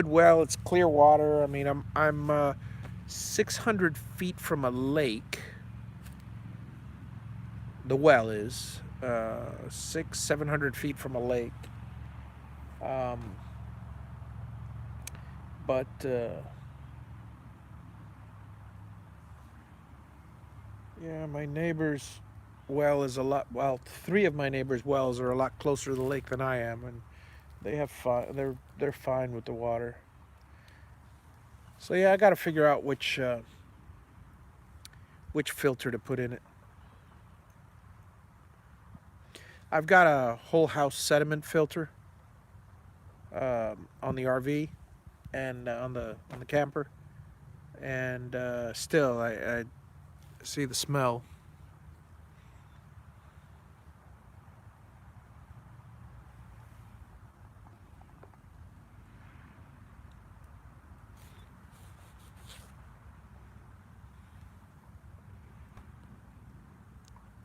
well. It's clear water. I mean, I'm 600 feet from a lake. The well is 700 feet from a lake. Um, but yeah, my neighbor's well is a lot. Well, 3 of my neighbors' wells are a lot closer to the lake than I am, and they have they're fine with the water. So yeah, I got to figure out which filter to put in it. I've got a whole house sediment filter on the RV and on the camper, and still I see the smell.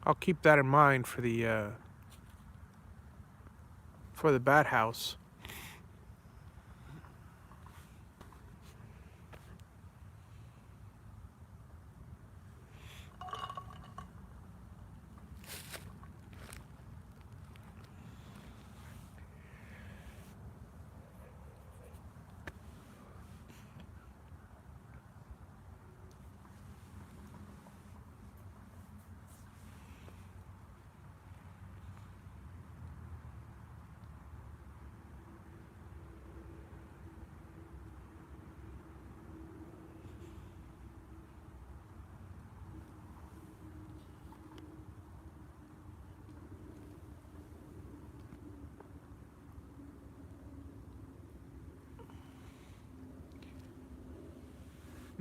I'll keep that in mind for the bat house.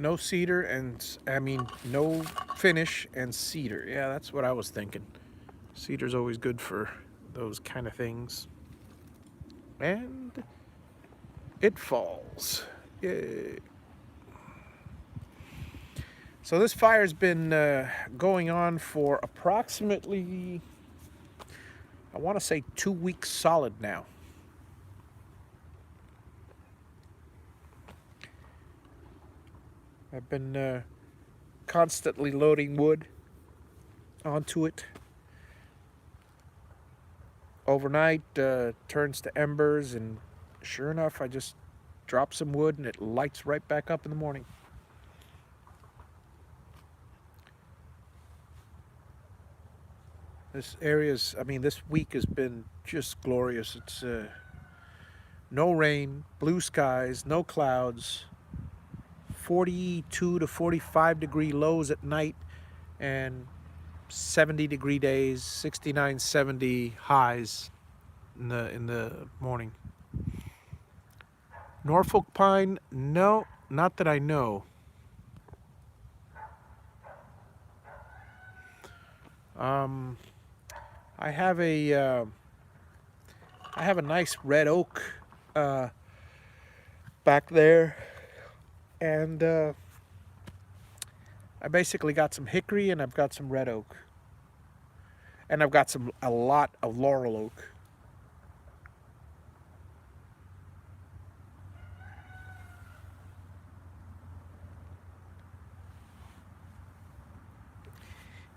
No cedar and I mean no finish and cedar. Yeah, that's what I was thinking. Cedar's always good for those kind of things. And it falls. Yay. So this fire's been going on for approximately, I want to say 2 weeks solid now. I've been constantly loading wood onto it. Overnight, turns to embers, and sure enough, I just drop some wood and it lights right back up in the morning. This week has been just glorious. It's no rain, blue skies, no clouds, 42 to 45 degree lows at night, and 70-degree days, 69, 70 highs in the morning. Norfolk pine, no, not that I know. I have a nice red oak back there, and I basically got some hickory and I've got some red oak, and I've got a lot of laurel oak.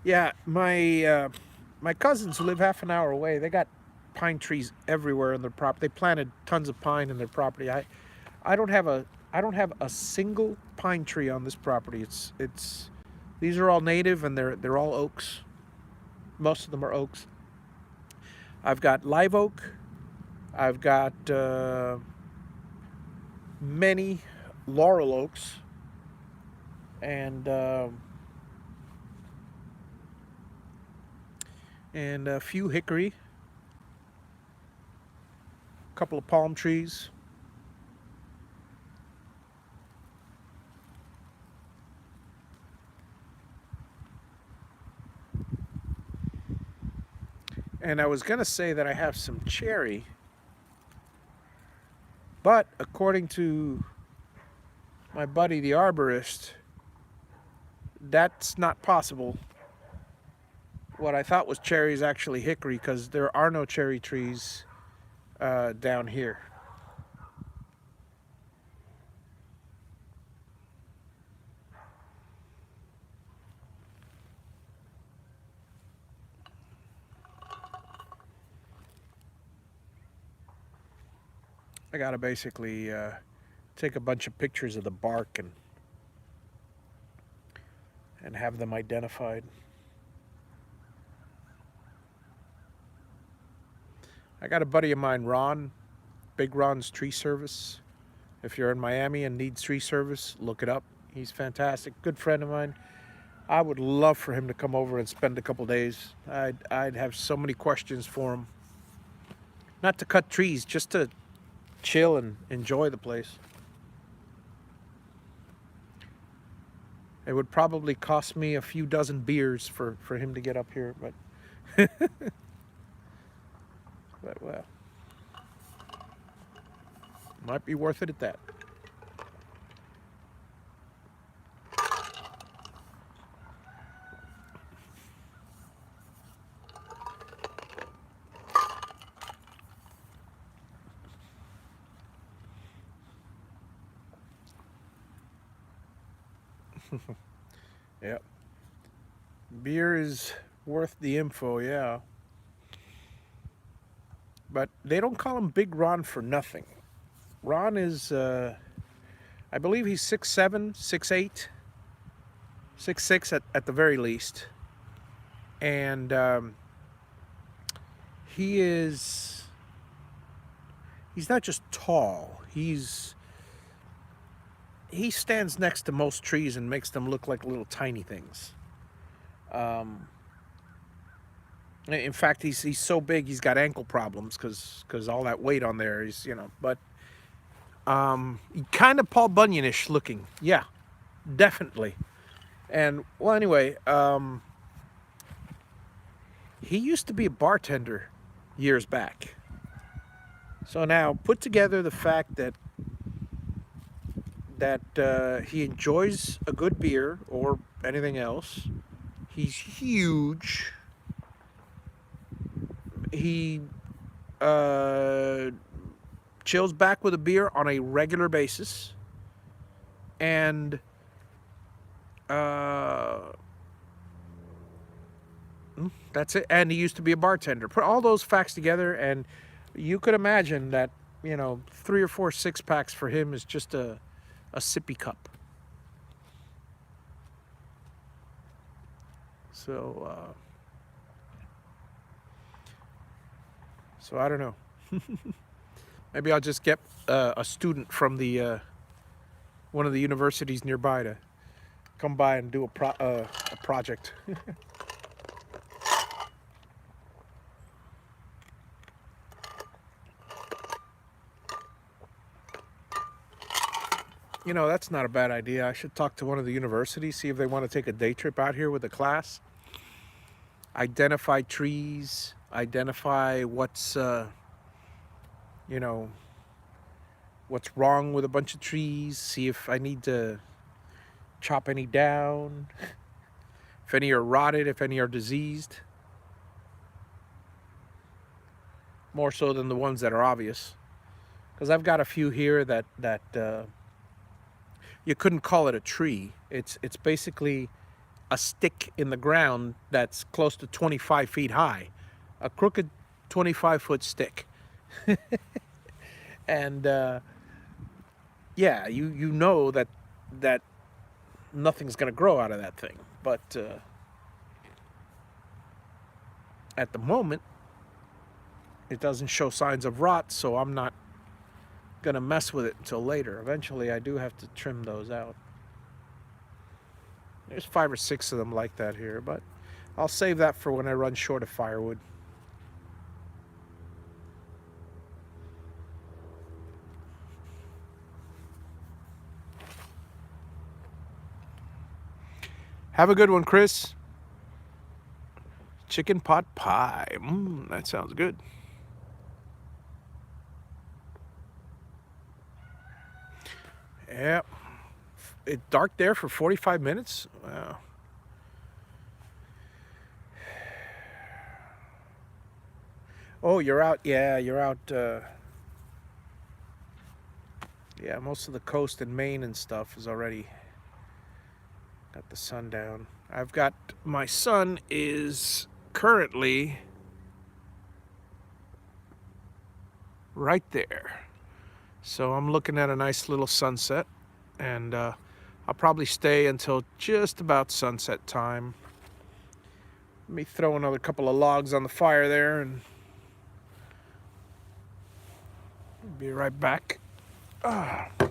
Yeah, my cousins who live half an hour away, they got pine trees everywhere in their property. They planted tons of pine in their property. I don't have a single pine tree on this property. It's these are all native and they're all oaks. Most of them are oaks. I've got live oak. I've got many laurel oaks, and a few hickory, a couple of palm trees. And I was going to say that I have some cherry, but according to my buddy the arborist, that's not possible. What I thought was cherry is actually hickory, because there are no cherry trees down here. I gotta basically take a bunch of pictures of the bark and have them identified. I got a buddy of mine, Ron, Big Ron's Tree Service. If you're in Miami and need tree service, look it up. He's fantastic, good friend of mine. I would love for him to come over and spend a couple days. I'd have so many questions for him. Not to cut trees, just to chill and enjoy the place. It would probably cost me a few dozen beers for him to get up here, but but well, might be worth it at that. Yeah. Beer is worth the info, yeah. But they don't call him Big Ron for nothing. Ron is, I believe he's 6'7", 6'8", 6'6" at the very least. And he's not just tall. He stands next to most trees and makes them look like little tiny things. In fact, he's so big he's got ankle problems because all that weight on there is, But kind of Paul Bunyan-ish looking, yeah, definitely. And well, anyway, he used to be a bartender years back. So now put together the fact that he enjoys a good beer or anything else. He's huge. He chills back with a beer on a regular basis. And that's it. And he used to be a bartender. Put all those facts together, and you could imagine that, 3 or 4 6-packs for him is just a sippy cup. So I don't know. Maybe I'll just get a student from the one of the universities nearby to come by and do a project. That's not a bad idea. I should talk to one of the universities, see if they want to take a day trip out here with a class. Identify trees, identify what's what's wrong with a bunch of trees, see if I need to chop any down, if any are rotted, if any are diseased. More so than the ones that are obvious. Because I've got a few here that you couldn't call it a tree. It's basically a stick in the ground that's close to 25 feet high. A crooked 25-foot stick. And yeah, you know that nothing's going to grow out of that thing. But at the moment, it doesn't show signs of rot, so I'm not going to mess with it until later. Eventually, I do have to trim those out. There's 5 or 6 of them like that here, but I'll save that for when I run short of firewood. Have a good one, Chris. chicken pot pie. That sounds good. Yeah. It's dark there for 45 minutes? Wow. Oh, you're out. Yeah, you're out. Yeah, most of the coast in Maine and stuff is already got the sun down. My son is currently right there. So I'm looking at a nice little sunset, and I'll probably stay until just about sunset time. Let me throw another couple of logs on the fire there and be right back. Alrighty.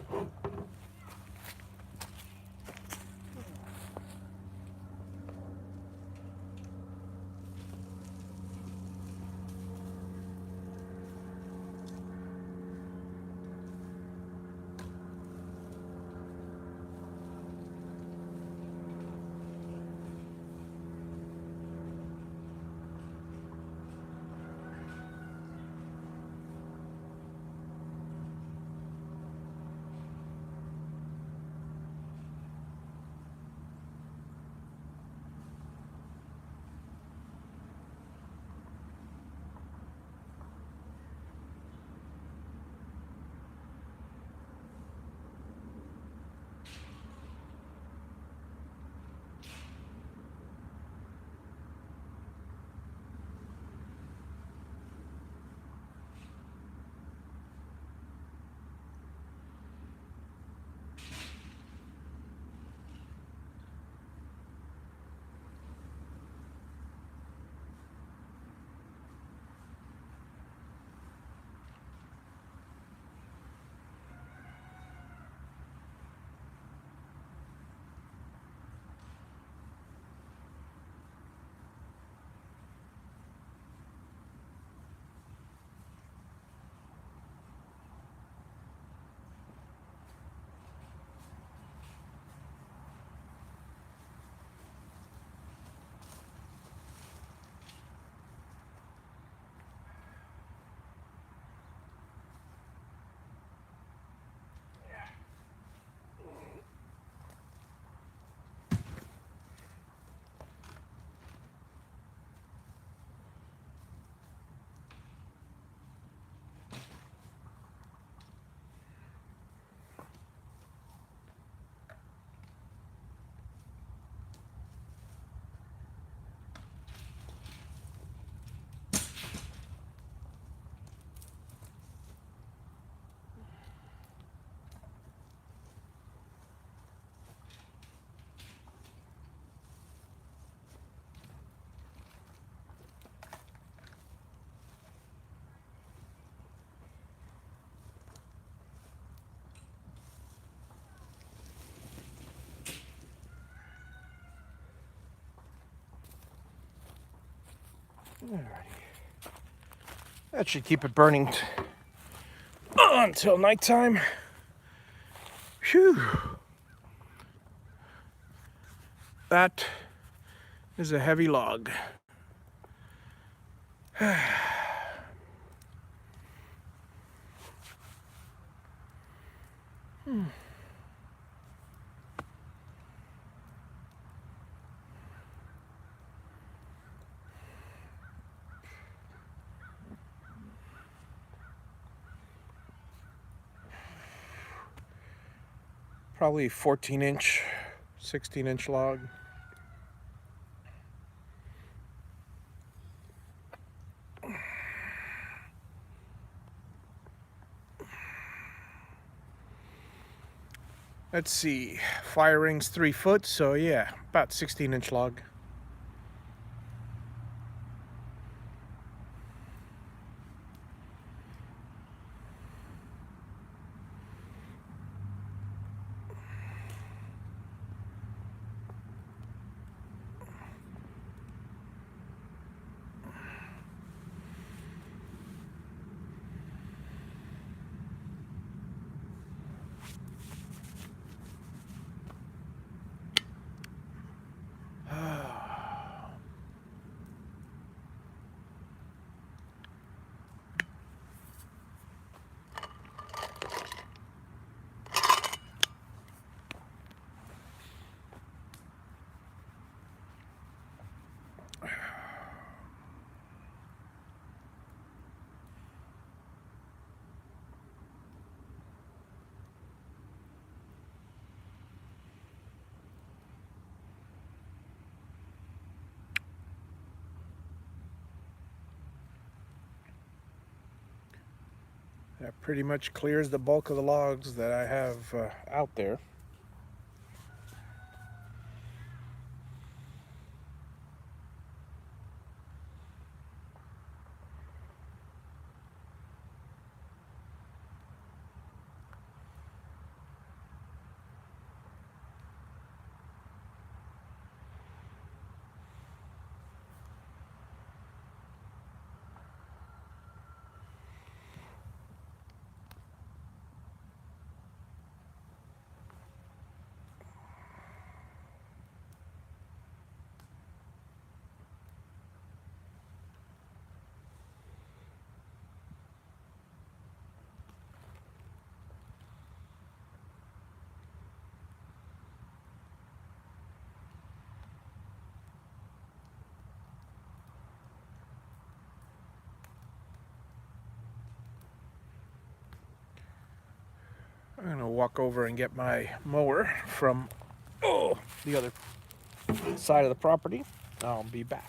That should keep it burning until nighttime. Phew. That is a heavy log. Probably 14-inch, 16-inch log. Let's see, fire ring's 3 foot, so yeah, about 16-inch log. That pretty much clears the bulk of the logs that I have out there. I'm going to walk over and get my mower from the other side of the property. I'll be back.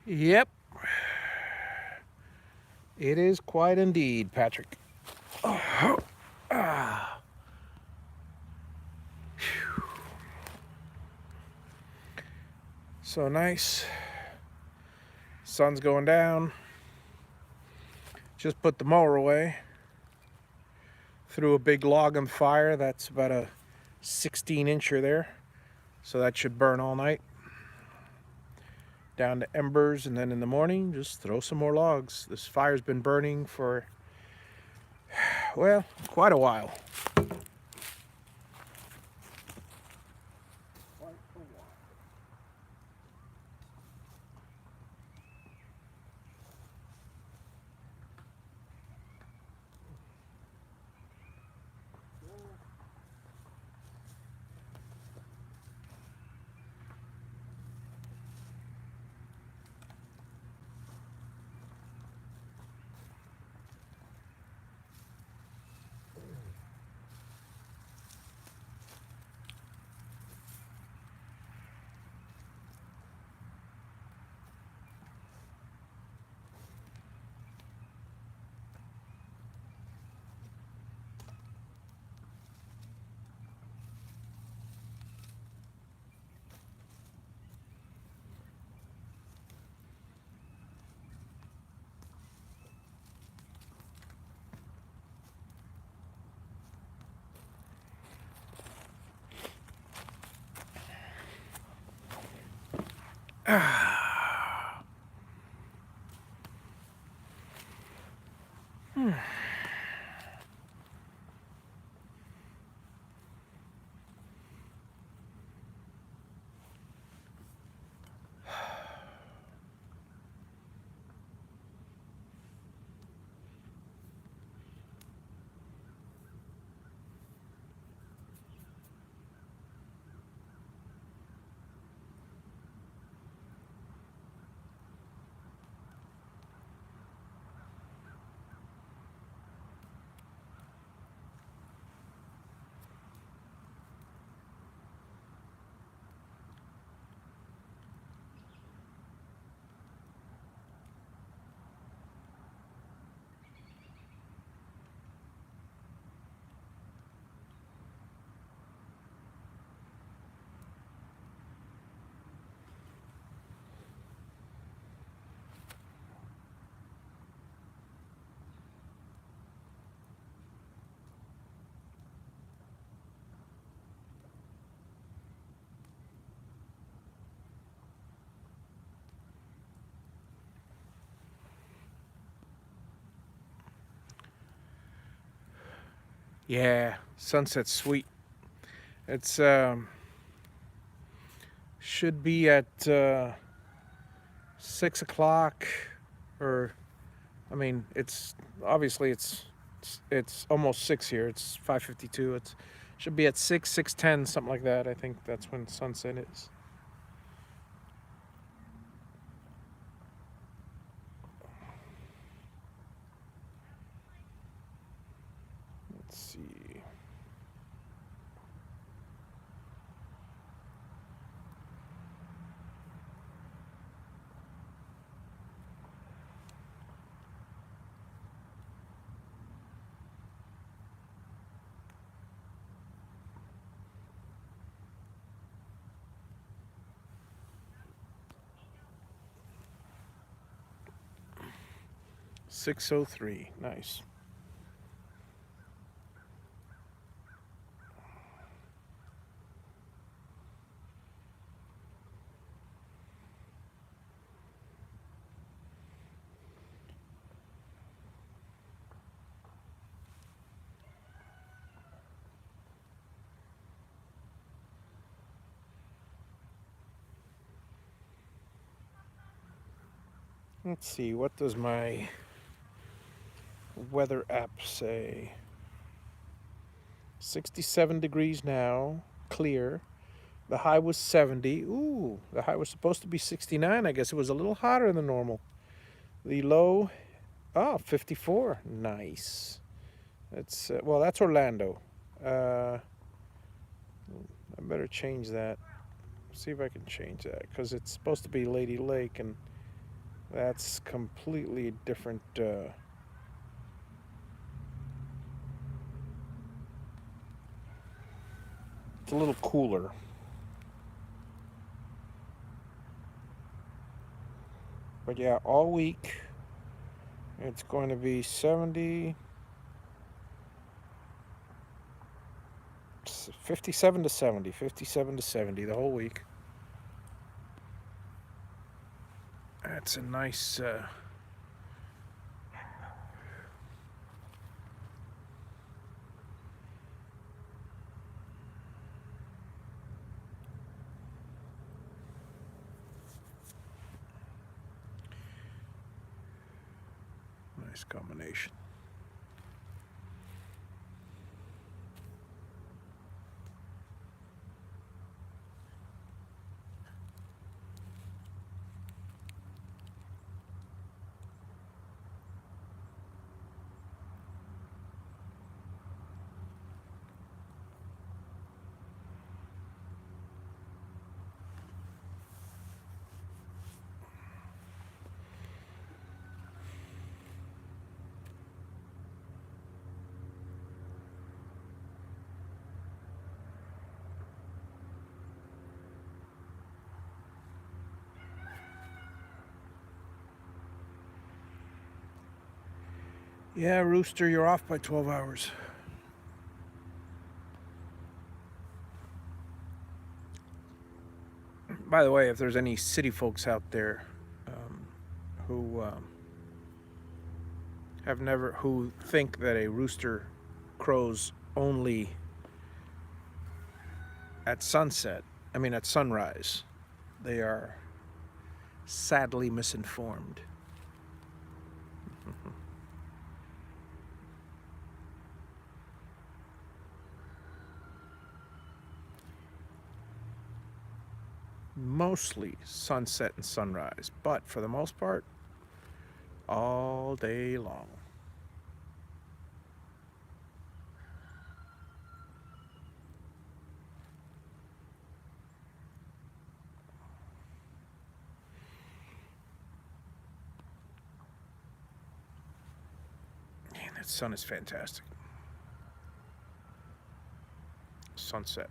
Yep, it is quite indeed, Patrick. Oh, ah. So nice. Sun's going down. Just put the mower away. Threw a big log on fire. That's about a 16-incher there. So that should burn all night. Down to embers, and then in the morning, just throw some more logs. This fire's been burning for, well, quite a while. Yeah, sunset's sweet. It's should be at 6 o'clock, or I mean, it's obviously it's almost 6 here. It's 5:52. It's should be at 6:10, something like that. I think that's when sunset is. Let's see. .603. Nice. Let's see. What does my weather app say? 67 degrees now, clear. The high was 70. Ooh, the high was supposed to be 69. I guess it was a little hotter than normal. The low, 54. Nice. That's well, that's Orlando. I better change that. See if I can change that, because it's supposed to be Lady Lake, and That's completely different. It's a little cooler. But yeah, all week it's going to be 70, 57 to 70, 57 to 70 the whole week. That's a nice nice combination. Yeah, Rooster, you're off by 12 hours. By the way, if there's any city folks out there who who think that a rooster crows only at sunset, I mean at sunrise, they are sadly misinformed. Mostly sunset and sunrise, but for the most part, all day long. Man, that sun is fantastic. Sunset.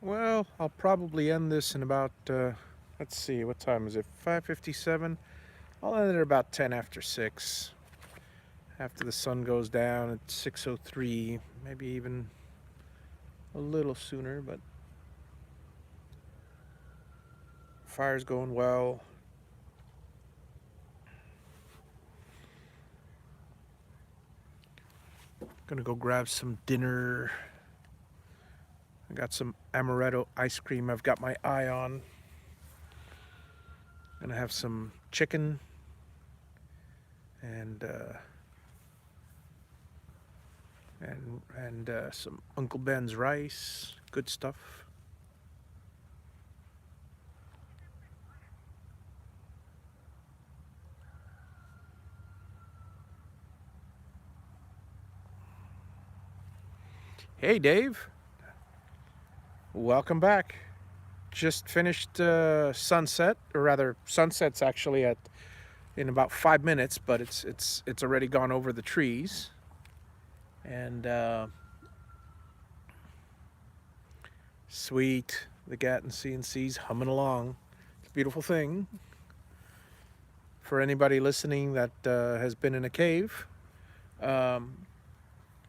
Well, I'll probably end this in about, let's see, what time is it? 5:57. I'll end it at about 10 after 6. After the sun goes down at 6:03, maybe even a little sooner, but fire's going well. Gonna go grab some dinner. I got some amaretto ice cream I've got my eye on. Gonna have some chicken and some Uncle Ben's rice. Good stuff. Hey, Dave. Welcome back. Just finished sunset, or rather, sunset's actually in about 5 minutes, but it's already gone over the trees, and sweet. The Gatton CNC's humming along. It's a beautiful thing. For anybody listening that has been in a cave,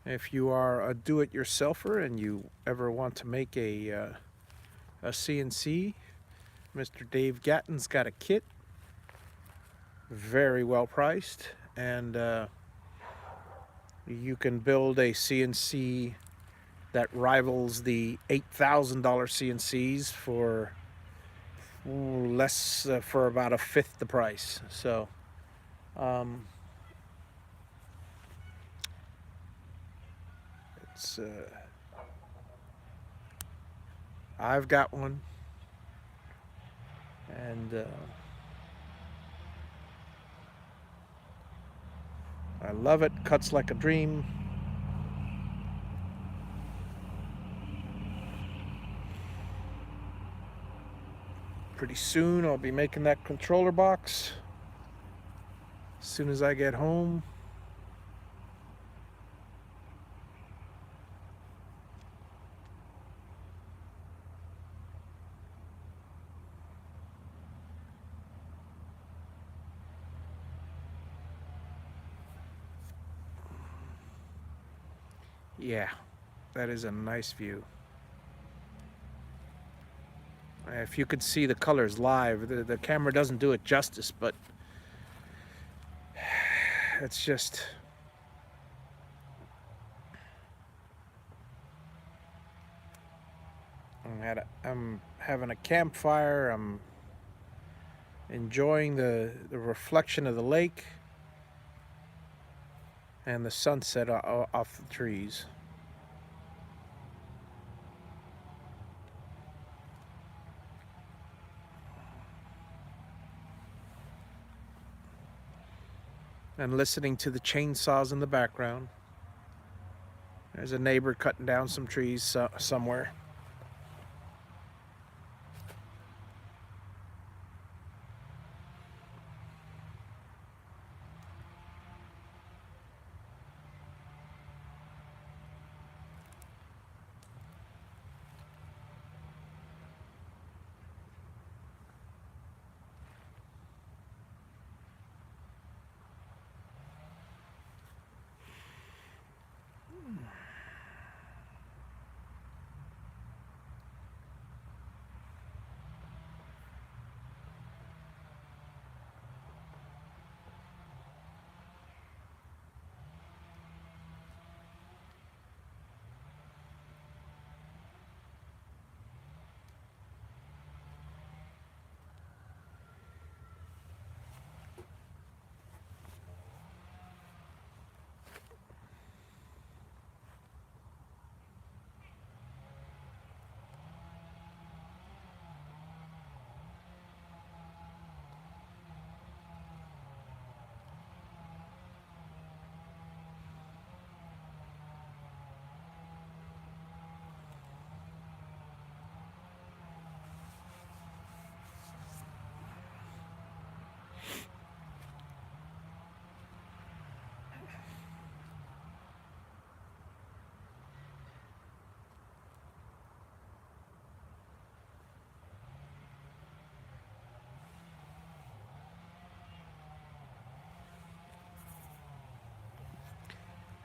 if you are a do-it-yourselfer and you ever want to make a CNC, Mr. Dave Gatton's got a kit, very well priced, and You can build a CNC that rivals the $8,000 CNCs for less, for about a fifth the price. So it's I've got one, and I love it. Cuts like a dream. Pretty soon I'll be making that controller box as soon as I get home. Yeah, that is a nice view. If you could see the colors live, the camera doesn't do it justice, but it's just, I'm having a campfire. I'm enjoying the reflection of the lake and the sunset off the trees. And listening to the chainsaws in the background. There's a neighbor cutting down some trees somewhere.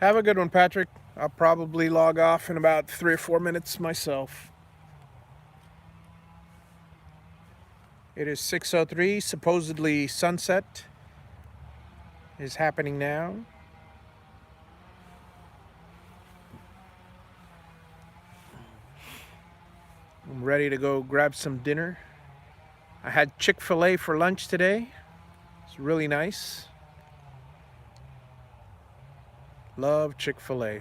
Have a good one, Patrick. I'll probably log off in about 3 or 4 minutes myself. It is 6:03. Supposedly sunset is happening now. I'm ready to go grab some dinner. I had Chick-fil-A for lunch today. It's really nice. Love Chick-fil-A.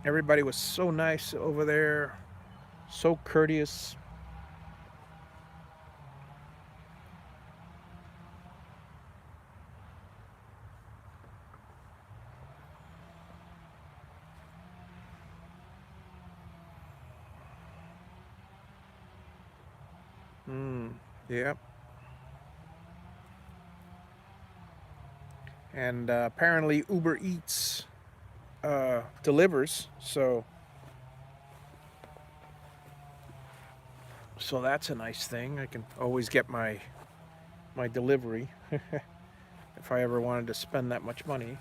Everybody was so nice over there, so courteous. Yep. And apparently Uber Eats delivers, so that's a nice thing. I can always get my delivery if I ever wanted to spend that much money.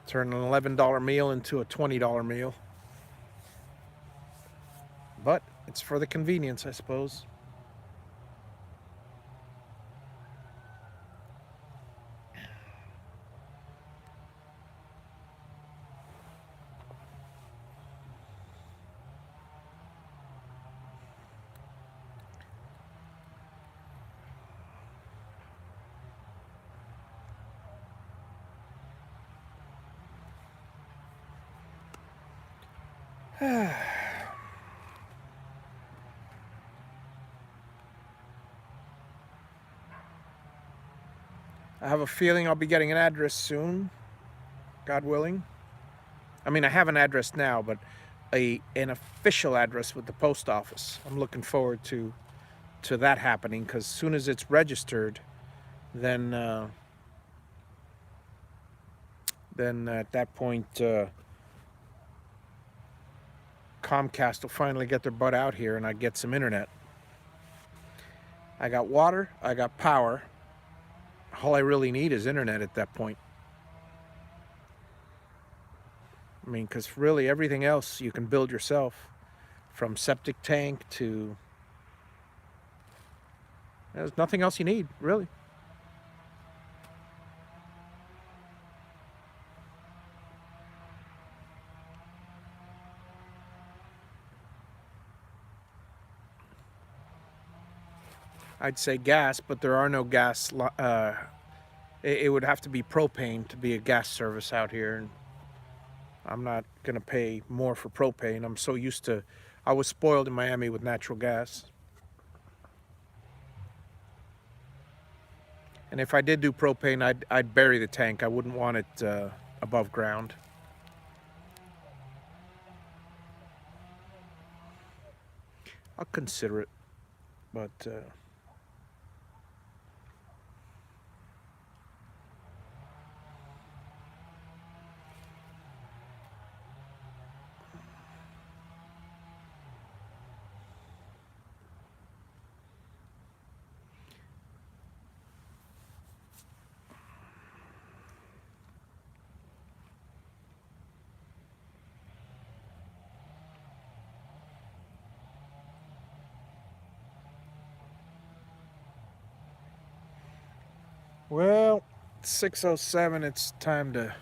Turn an $11 meal into a $20 meal. But It's for the convenience, I suppose. I have a feeling I'll be getting an address soon, God willing. I mean, I have an address now, but an official address with the post office. I'm looking forward to that happening, because as soon as it's registered, then at that point Comcast will finally get their butt out here and I get some internet. I got water, I got power. All I really need is internet at that point. I mean, because really everything else you can build yourself, from septic tank to... There's nothing else you need, really. I'd say gas, but there are no gas. It would have to be propane to be a gas service out here, and I'm not going to pay more for propane. I'm so used to... I was spoiled in Miami with natural gas. And if I did do propane, I'd bury the tank. I wouldn't want it above ground. I'll consider it, but... Well, 6:07, it's time to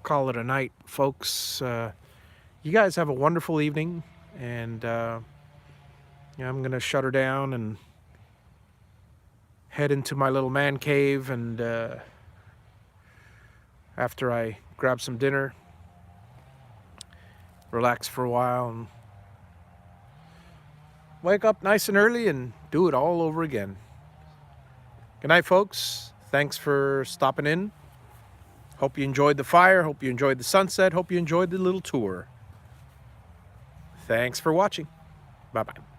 call it a night, folks. You guys have a wonderful evening, and I'm going to shut her down and head into my little man cave, and after I grab some dinner, relax for a while, and wake up nice and early and do it all over again. Good night, folks. Thanks for stopping in. Hope you enjoyed the fire. Hope you enjoyed the sunset. Hope you enjoyed the little tour. Thanks for watching. Bye-bye.